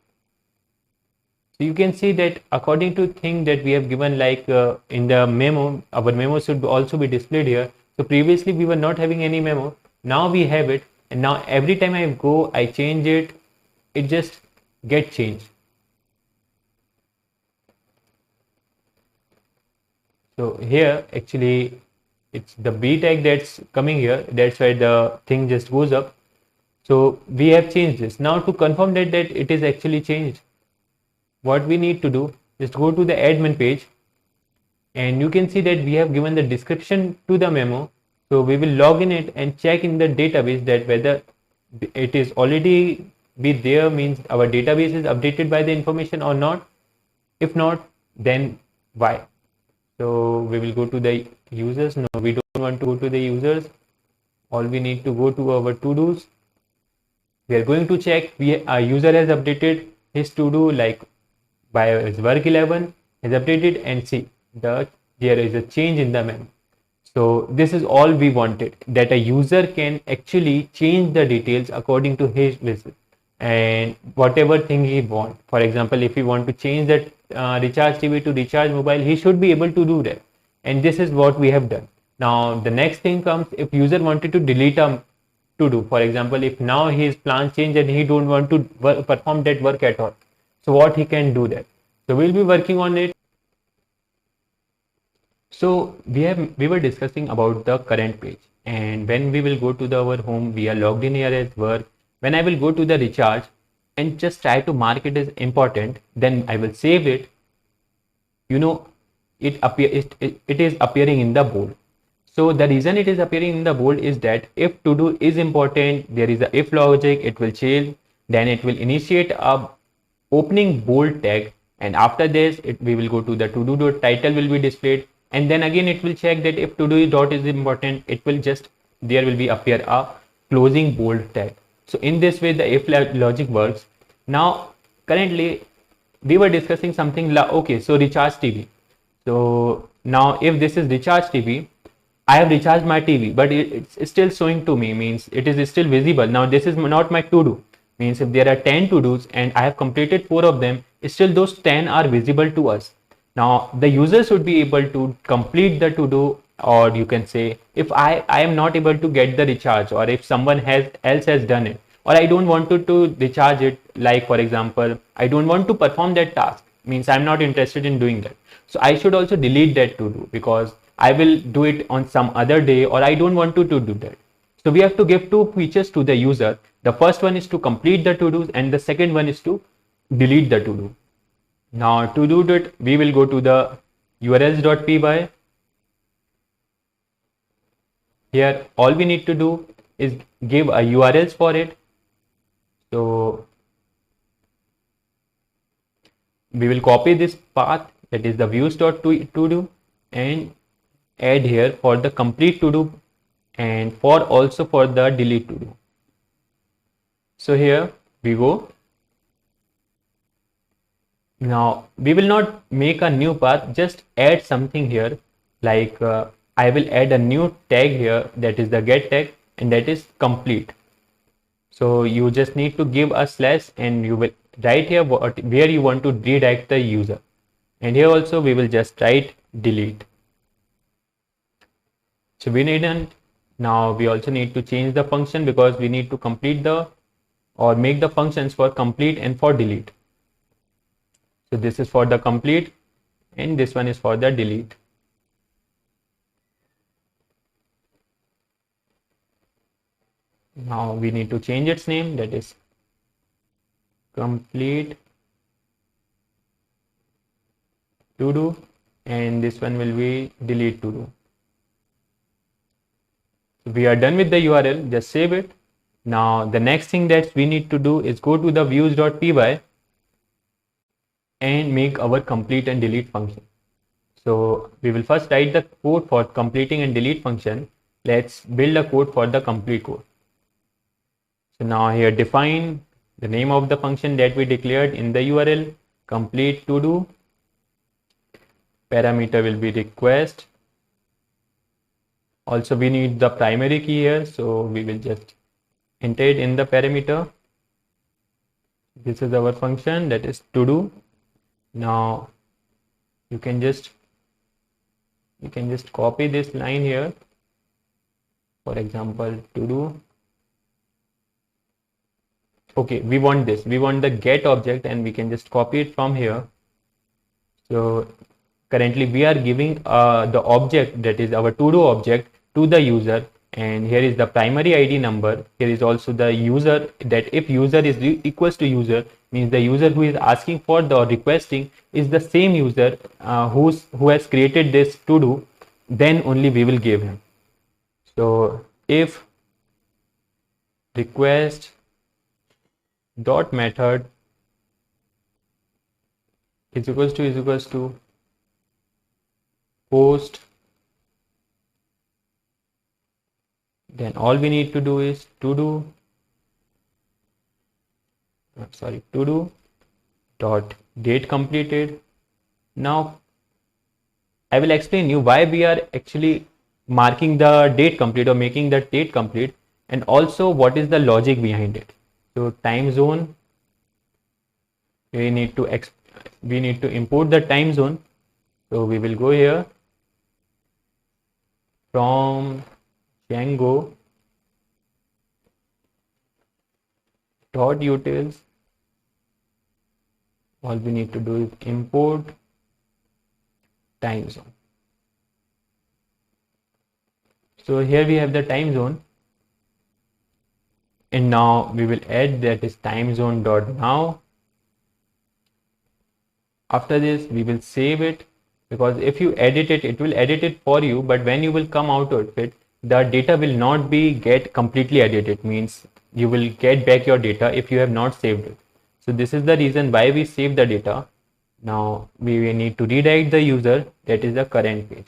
B: So you can see that according to thing that we have given, like in the memo, our memo should also be displayed here. So previously we were not having any memo, now we have it, and now every time I go, I change it, it just get changed. So here actually it's the B tag that's coming here, that's why the thing just goes up. So we have changed this. Now to confirm that it is actually changed, what we need to do, just go to the admin page, and you can see that we have given the description to the memo. So we will log in it and check in the database that whether it is already be there, means our database is updated by the information or not. If not, then why? So we will go to the users. No, we don't want to go to the users. All we need to go to our to-dos. We are going to check our user has updated his to-do, like by his work 11 is updated, and see there is a change in the memo. So this is all we wanted, that a user can actually change the details according to his visit and whatever thing he want. For example, if he want to change that recharge TV to recharge mobile, he should be able to do that, and this is what we have done. Now the next thing comes, if user wanted to delete a to do, for example, if now his plan changed and he don't want to perform that work at all, so what he can do that. So we'll be working on it. So we were discussing about the current page, and when we will go to our home, we are logged in here as work. When I will go to the recharge and just try to mark it as important, then I will save it. You know, it is appearing in the bold. So the reason it is appearing in the bold is that if to do is important, there is a if logic, it will change, then it will initiate a opening bold tag, and after this we will go to the to do dot title will be displayed, and then again it will check that if to do dot is important, it will just there will be appear a closing bold tag. So in this way the if logic works. Now currently we were discussing something okay, so recharge TV. So now if this is recharge TV,
A: I have recharged my TV, but it's still showing to me, means it is still visible. Now this is not my to do, means if there are 10 to dos and I have completed 4 of them, still those 10 are visible to us. Now the user should be able to complete the to do, or you can say if I am not able to get the recharge, or if someone else has done it, or I don't want to recharge it, like for example I don't want to perform that task, means I'm not interested in doing that, so I should also delete that to do, because I will do it on some other day, or I don't want to do that. So we have to give two features to the user. The first one is to complete the to dos, and the second one is to delete the to do. Now to do that, we will go to the urls.py. Here all we need to do is give a URLs for it. So we will copy this path, that is the views.todo, and add here for the complete to do, and for also for the delete to do. So here we go. Now we will not make a new path, just add something here, like I will add a new tag here, that is the get tag, and that is complete. So you just need to give a slash, and you will write here where you want to redirect the user, and here also we will just write delete. So we need, and now we also need to change the function, because we need to complete the, or make the functions for complete and for delete. So this is for the complete, and this one is for the delete. Now we need to change its name, that is complete to do, and this one will be delete to do. So we are done with the URL, just save it. Now the next thing that we need to do is go to the views.py and make our complete and delete function. So we will first write the code for completing and delete function. Let's build a code for the complete code. So now here define the name of the function that we declared in the URL, complete to do. Parameter will be request. Also we need the primary key here, so we will just enter it in the parameter. This is our function, that is to do. Now you can just copy this line here, for example to do. Okay, we want the get object, and we can just copy it from here. So currently we are giving the object, that is our to do object, to the user, and here is the primary ID number. Here is also the user, that if user is equals to user, means the user who is asking for the, or requesting, is the same user who has created this to do, then only we will give him. So if request dot method is equals to post, then all we need to do is to do dot date completed. Now I will explain you why we are actually marking the date complete, or making the date complete, and also what is the logic behind it. So time zone, we need to import the time zone. So we will go here from Django dot utils. All we need to do is import time zone. So here we have the time zone, and now we will add, that is time zone dot now. After this we will save it, because if you edit it, it will edit it for you, but when you will come out of it, the data will not be get completely edited, means you will get back your data if you have not saved it. So this is the reason why we save the data. Now we need to redirect the user, that is the current page.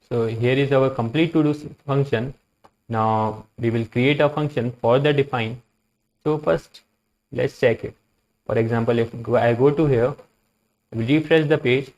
A: So here is our complete to do function. Now we will create a function for the define. So first let's check it. For example, if I go to here,
B: We'll refresh the page.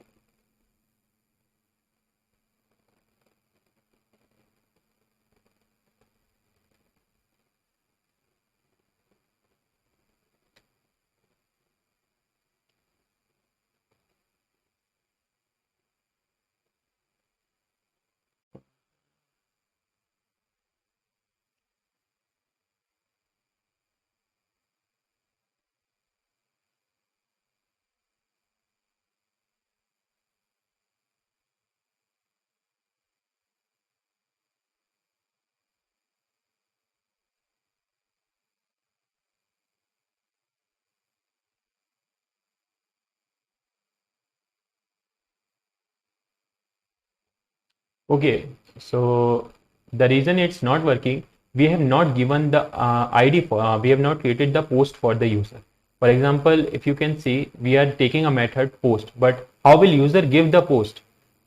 B: Okay, so the reason it's not working, we have not given the ID for, we have not created the post for the user. For example, if you can see, we are taking a method post, but how will user give the post?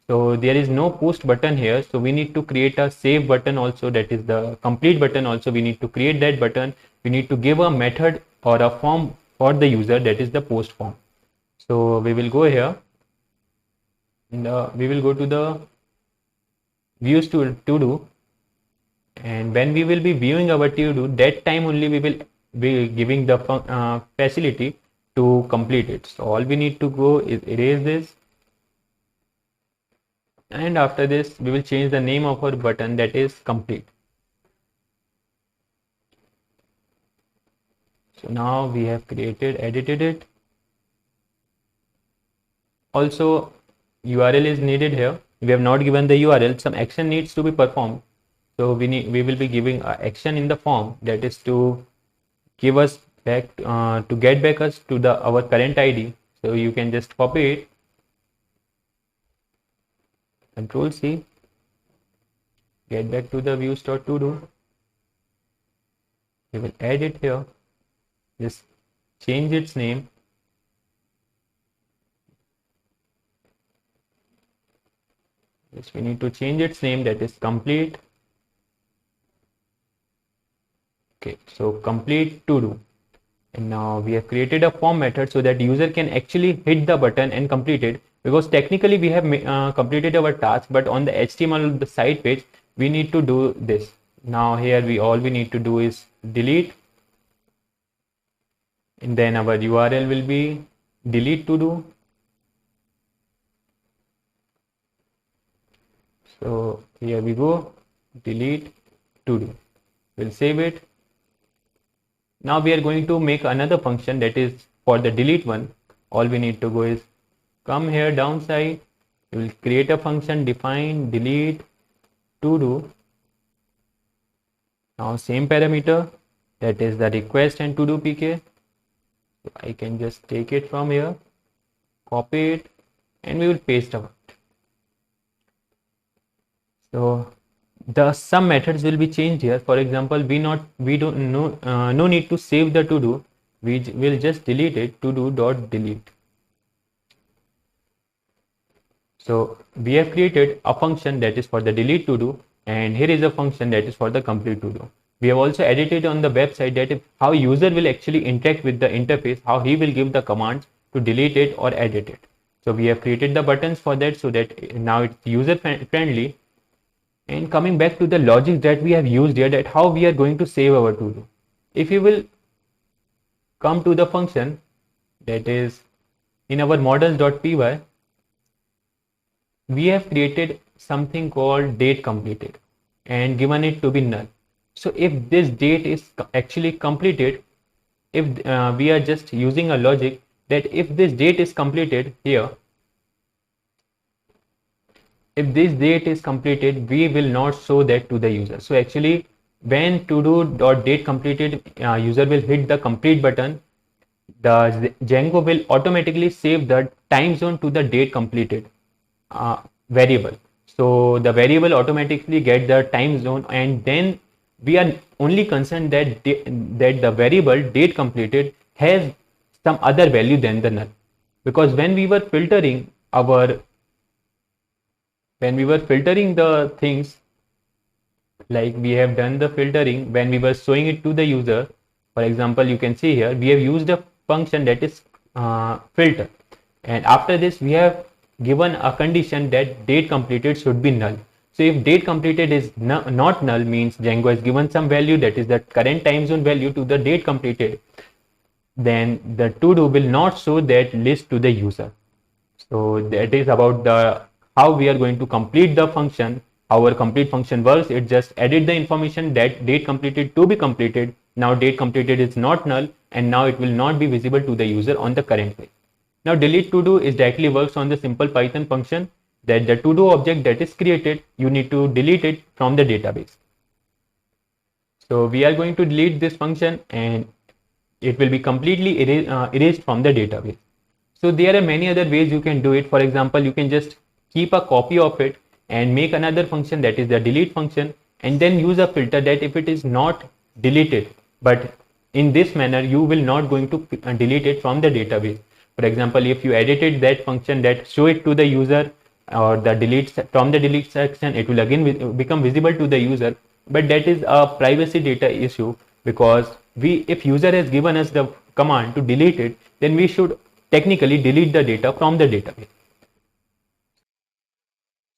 B: So there is no post button here. So we need to create a save button also, that is the complete button also. We need to create that button. We need to give a method or a form for the user, that is the post form. So we will go here and we will go to the views to do, and when we will be viewing our to do, that time only we will be giving the facility to complete it. So all we need to go is erase this, and after this we will change the name of our button, that is complete. So now we have edited it. Also, URL is needed here. We have not given the URL. Some action needs to be performed. So we will be giving action in the form, that is to give us back to get back us to the our current ID. So you can just copy it, Control C, get back to the views.todo. We will add it here. Just change its name. Yes, we need to change its name, that is complete. Okay, so complete to do. And now we have created a form method so that user can actually hit the button and complete it, because technically we have completed our task, but on the HTML of the site page we need to do this. Now here all we need to do is delete, and then our URL will be delete to do. So here we go, delete to do. We'll save it. Now we are going to make another function, that is for the delete one. All we need to go is come here downside. We will create a function, define delete to do. Now same parameter, that is the request and to do pk. So I can just take it from here, copy it, and we will paste out. So the some methods will be changed here. For example, we don't know no need to save the to do. We will just delete it, to do dot delete. So we have created a function that is for the delete to do, and here is a function that is for the complete to do. We have also edited on the website that how user will actually interact with the interface, how he will give the commands to delete it or edit it. So we have created the buttons for that, so that now it's user friendly. And coming back to the logic that we have used here, that how we are going to save our to do. If you will come to the function that is in our models.py, we have created something called date completed and given it to be null. So if this date is actually completed, if we are just using a logic that if this date is completed here, if this date is completed, we will not show that to the user. So actually when to do dot date completed, user will hit the complete button, the Django will automatically save the time zone to the date completed variable. So the variable automatically get the time zone, and then we are only concerned that that the variable date completed has some other value than the null, because when we were filtering the things, like we have done the filtering when we were showing it to the user. For example, you can see here we have used a function that is filter.
A: And after this, we have given a condition that date completed should be null. So if date completed is not null, means Django has given some value, that is the current time zone value, to the date completed, then the to do will not show that list to the user. So that is about the how we are going to complete the function. How our complete function works, it just edit the information that date completed to be completed. Now date completed is not null, and now it will not be visible to the user on the current page. Now delete to do is directly works on the simple Python function that the to do object that is created, you need to delete it from the database. So we are going to delete this function, and it will be completely erased from the database. So there are many other ways you can do it. For example, you can just keep a copy of it and make another function, that is the delete function, and then use a filter that if it is not deleted, but in this manner you will not going to delete it from the database. For example, if you edited that function that show it to the user, or the delete from the delete section, it will again become visible to the user, but that is a privacy data issue, because if user has given us the command to delete it, then we should technically delete the data from the database.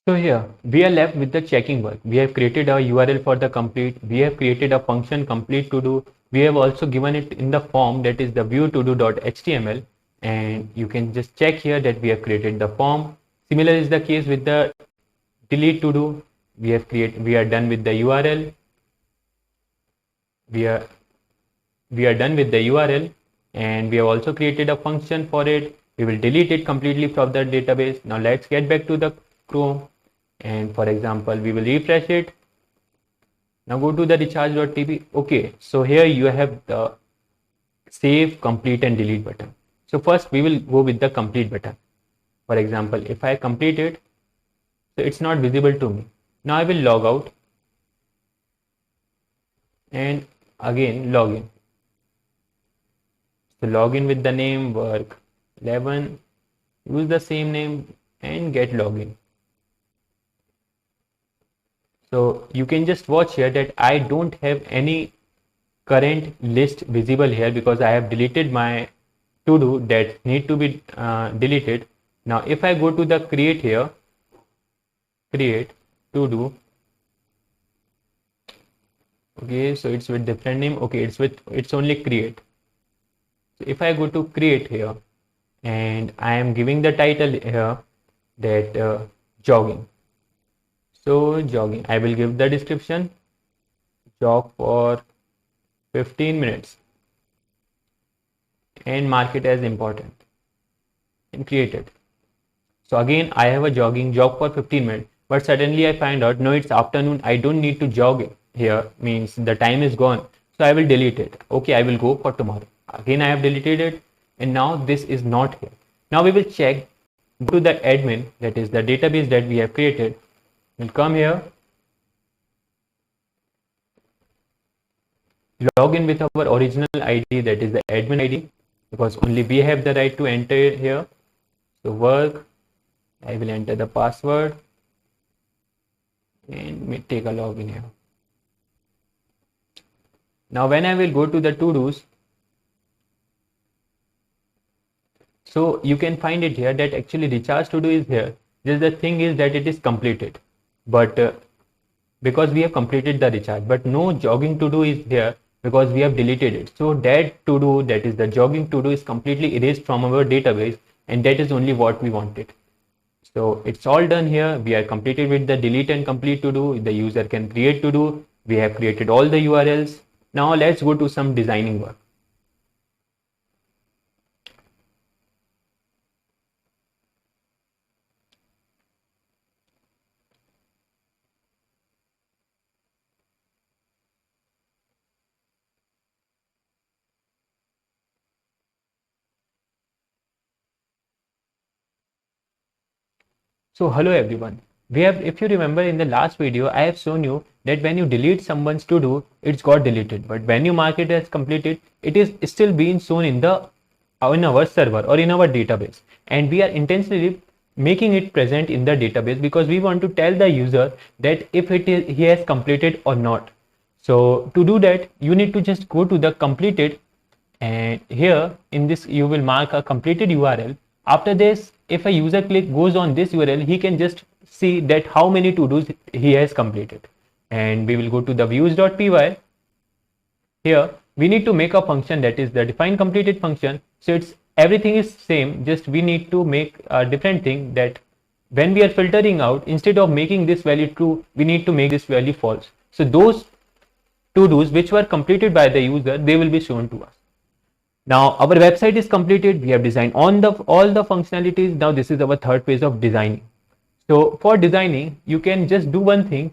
A: So here we are left with the checking work. We have created a URL for the complete. We have created a function complete to do. We have also given it in the form, that is the view to do.html, and you can just check here that we have created the form. Similar is the case with the delete to do. We are done with the URL. We are done with the URL, and we have also created a function for it. We will delete it completely from the database. Now let's get back to the Chrome, and for example, we will refresh it. Now go to the recharge.tv. Okay, so here you have the save, complete and delete button. So first we will go with the complete button. For example, if I complete it, so it's not visible to me. Now I will log out and again log in. So log in with the name work 11, use the same name and get login. So you can just watch here that I don't have any current list visible here, because I have deleted my to do that need to be deleted. Now if I go to the create here, create to do, okay, so it's with different name. Okay, it's only create. So if I go to create here, and I am giving the title here that jogging. So jogging, I will give the description, jog for 15 minutes and mark it as important and create it. So again, I have a jogging jog for 15 minutes, but suddenly I find out, no, it's afternoon. I don't need to jog here, means the time is gone. So I will delete it. Okay, I will go for tomorrow. Again, I have deleted it, and now this is not here. Now we will check, go to the admin, that is the database that we have created. We'll come here, log in with our original ID, that is the admin ID, because only we have the right to enter here. So work, I will enter the password and take a login here. Now when I will go to the to-dos, so you can find it here that actually recharge to do is here. Just the thing is that it is completed, but because we have completed the recharge, but no jogging to do is here because we have deleted it. So that to do, that is the jogging to do, is completely erased from our database, and that is only what we wanted. So it's all done here. We are completed with the delete and complete to do. The user can create to do. We have created all the URLs. Now let's go to some designing work. So hello everyone. If you remember in the last video, I have shown you that when you delete someone's to do, it's got deleted. But when you mark it as completed, it is still being shown in our server or in our database. And we are intentionally making it present in the database because we want to tell the user that if he has completed or not. So to do that, you need to just go to the completed, and here in this you will mark a completed URL. After this, if a user goes on this URL, he can just see that how many to-dos he has completed. And we will go to the views.py. Here we need to make a function, that is the define completed function. So it's everything is same, just we need to make a different thing, that when we are filtering out, instead of making this value true, we need to make this value false. So those to-dos which were completed by the user, they will be shown to us. Now our website is completed. We have designed all the functionalities. Now this is our third phase of designing. So for designing, you can just do one thing.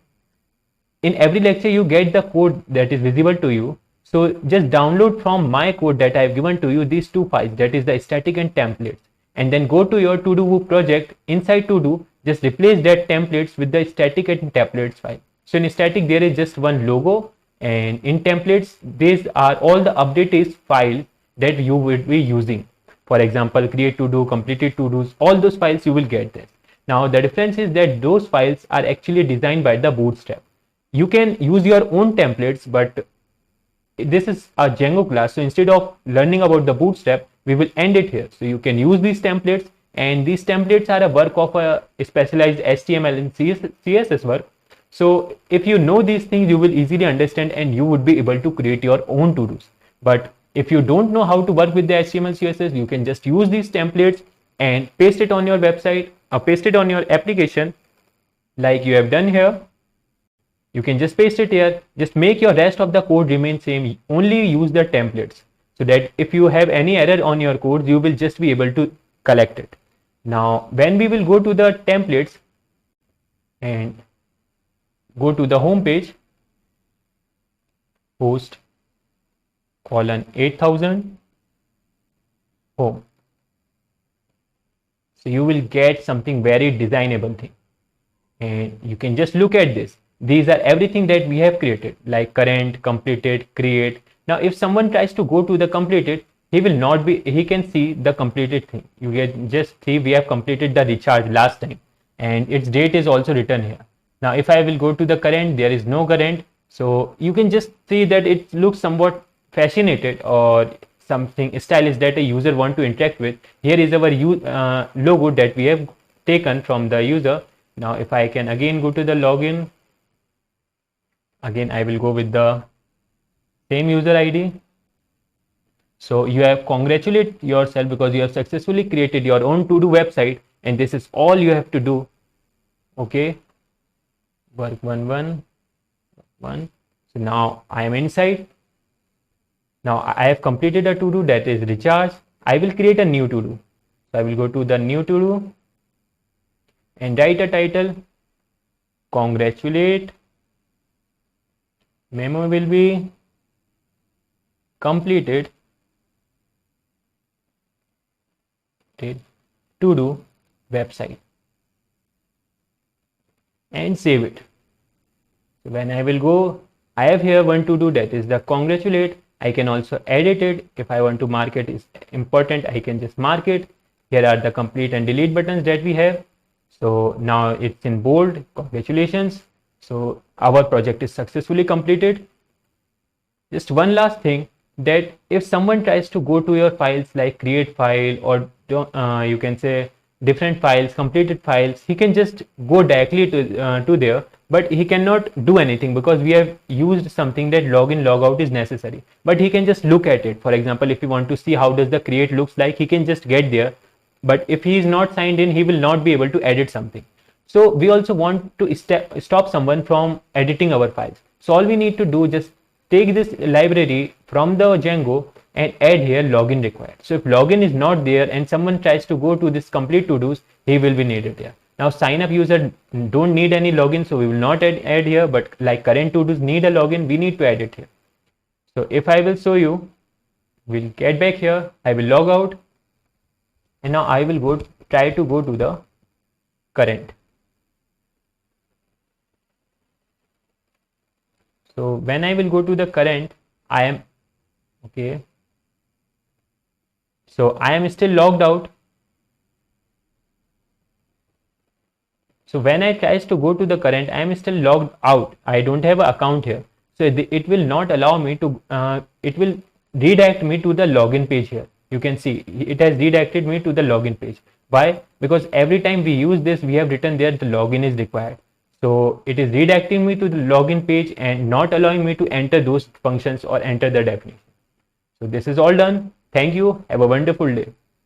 A: In every lecture, you get the code that is visible to you. So just download from my code that I have given to you these two files, that is the static and templates, and then go to your to-do project. Inside to-do, just replace that templates with the static and templates file. So in static, there is just one logo, and in templates, these are all the updates files that you will be using. For example, create to-do, completed to-dos, all those files you will get this. Now the difference is that those files are actually designed by the Bootstrap. You can use your own templates, but this is a Django class, so instead of learning about the Bootstrap, we will end it here. So you can use these templates, and these templates are a work of a specialized HTML and CSS work. So if you know these things, you will easily understand and you would be able to create your own to-dos. But if you don't know how to work with the HTML CSS, you can just use these templates and paste it on your website or paste it on your application like you have done here. You can just paste it here, just make your rest of the code remain same, only use the templates, so that if you have any error on your code, you will just be able to collect it. Now when we will go to the templates and go to the home page, host colon 8000 home, so you will get something very designable thing, and you can just look at this. These are everything that we have created, like current, completed, create. Now if someone tries to go to the completed, he can see the completed thing. You can just see we have completed the recharge last time, and its date is also written here. Now if I will go to the current, there is no current, so you can just see that it looks somewhat fascinated or something stylish that a user want to interact with. Here is our logo that we have taken from the user. Now if I can again go to the login, again I will go with the same user ID. So you have congratulate yourself because you have successfully created your own to-do website, and this is all you have to do. Okay, work 1 1. So now I am inside. Now I have completed a to-do, that is recharge. I will create a new to-do. So I will go to the new to-do and write a title, congratulate. Memo will be completed to-do website, and save it. So when I will go, I have here one to-do, that is the congratulate. I can also edit it. If I want to mark it is important, I can just mark it. Here are the complete and delete buttons that we have. So now it's in bold, congratulations. So our project is successfully completed. Just one last thing, that if someone tries to go to your files like create file or you can say different files, completed files, he can just go directly to there, but he cannot do anything because we have used something that login logout is necessary. But he can just look at it. For example, if you want to see how does the create looks like, he can just get there. But if he is not signed in, he will not be able to edit something. So we also want to stop someone from editing our files. So all we need to do, just take this library from the Django and add here login required. So if login is not there and someone tries to go to this complete to-dos, he will be needed here. Now sign up user don't need any login, so we will not add here, but like current to-dos need a login, we need to add it here. So if I will show you, we'll get back here, I will log out, and now I will try to go to the current. So when I will go to the current, I am okay. So I am still logged out. So when I tries to go to the current, I am still logged out. I don't have an account here. So it will not allow me to, it will redirect me to the login page here. You can see it has redirected me to the login page. Why? Because every time we use this, we have written there the login is required. So it is redirecting me to the login page and not allowing me to enter those functions or enter the definition. So this is all done. Thank you. Have a wonderful day.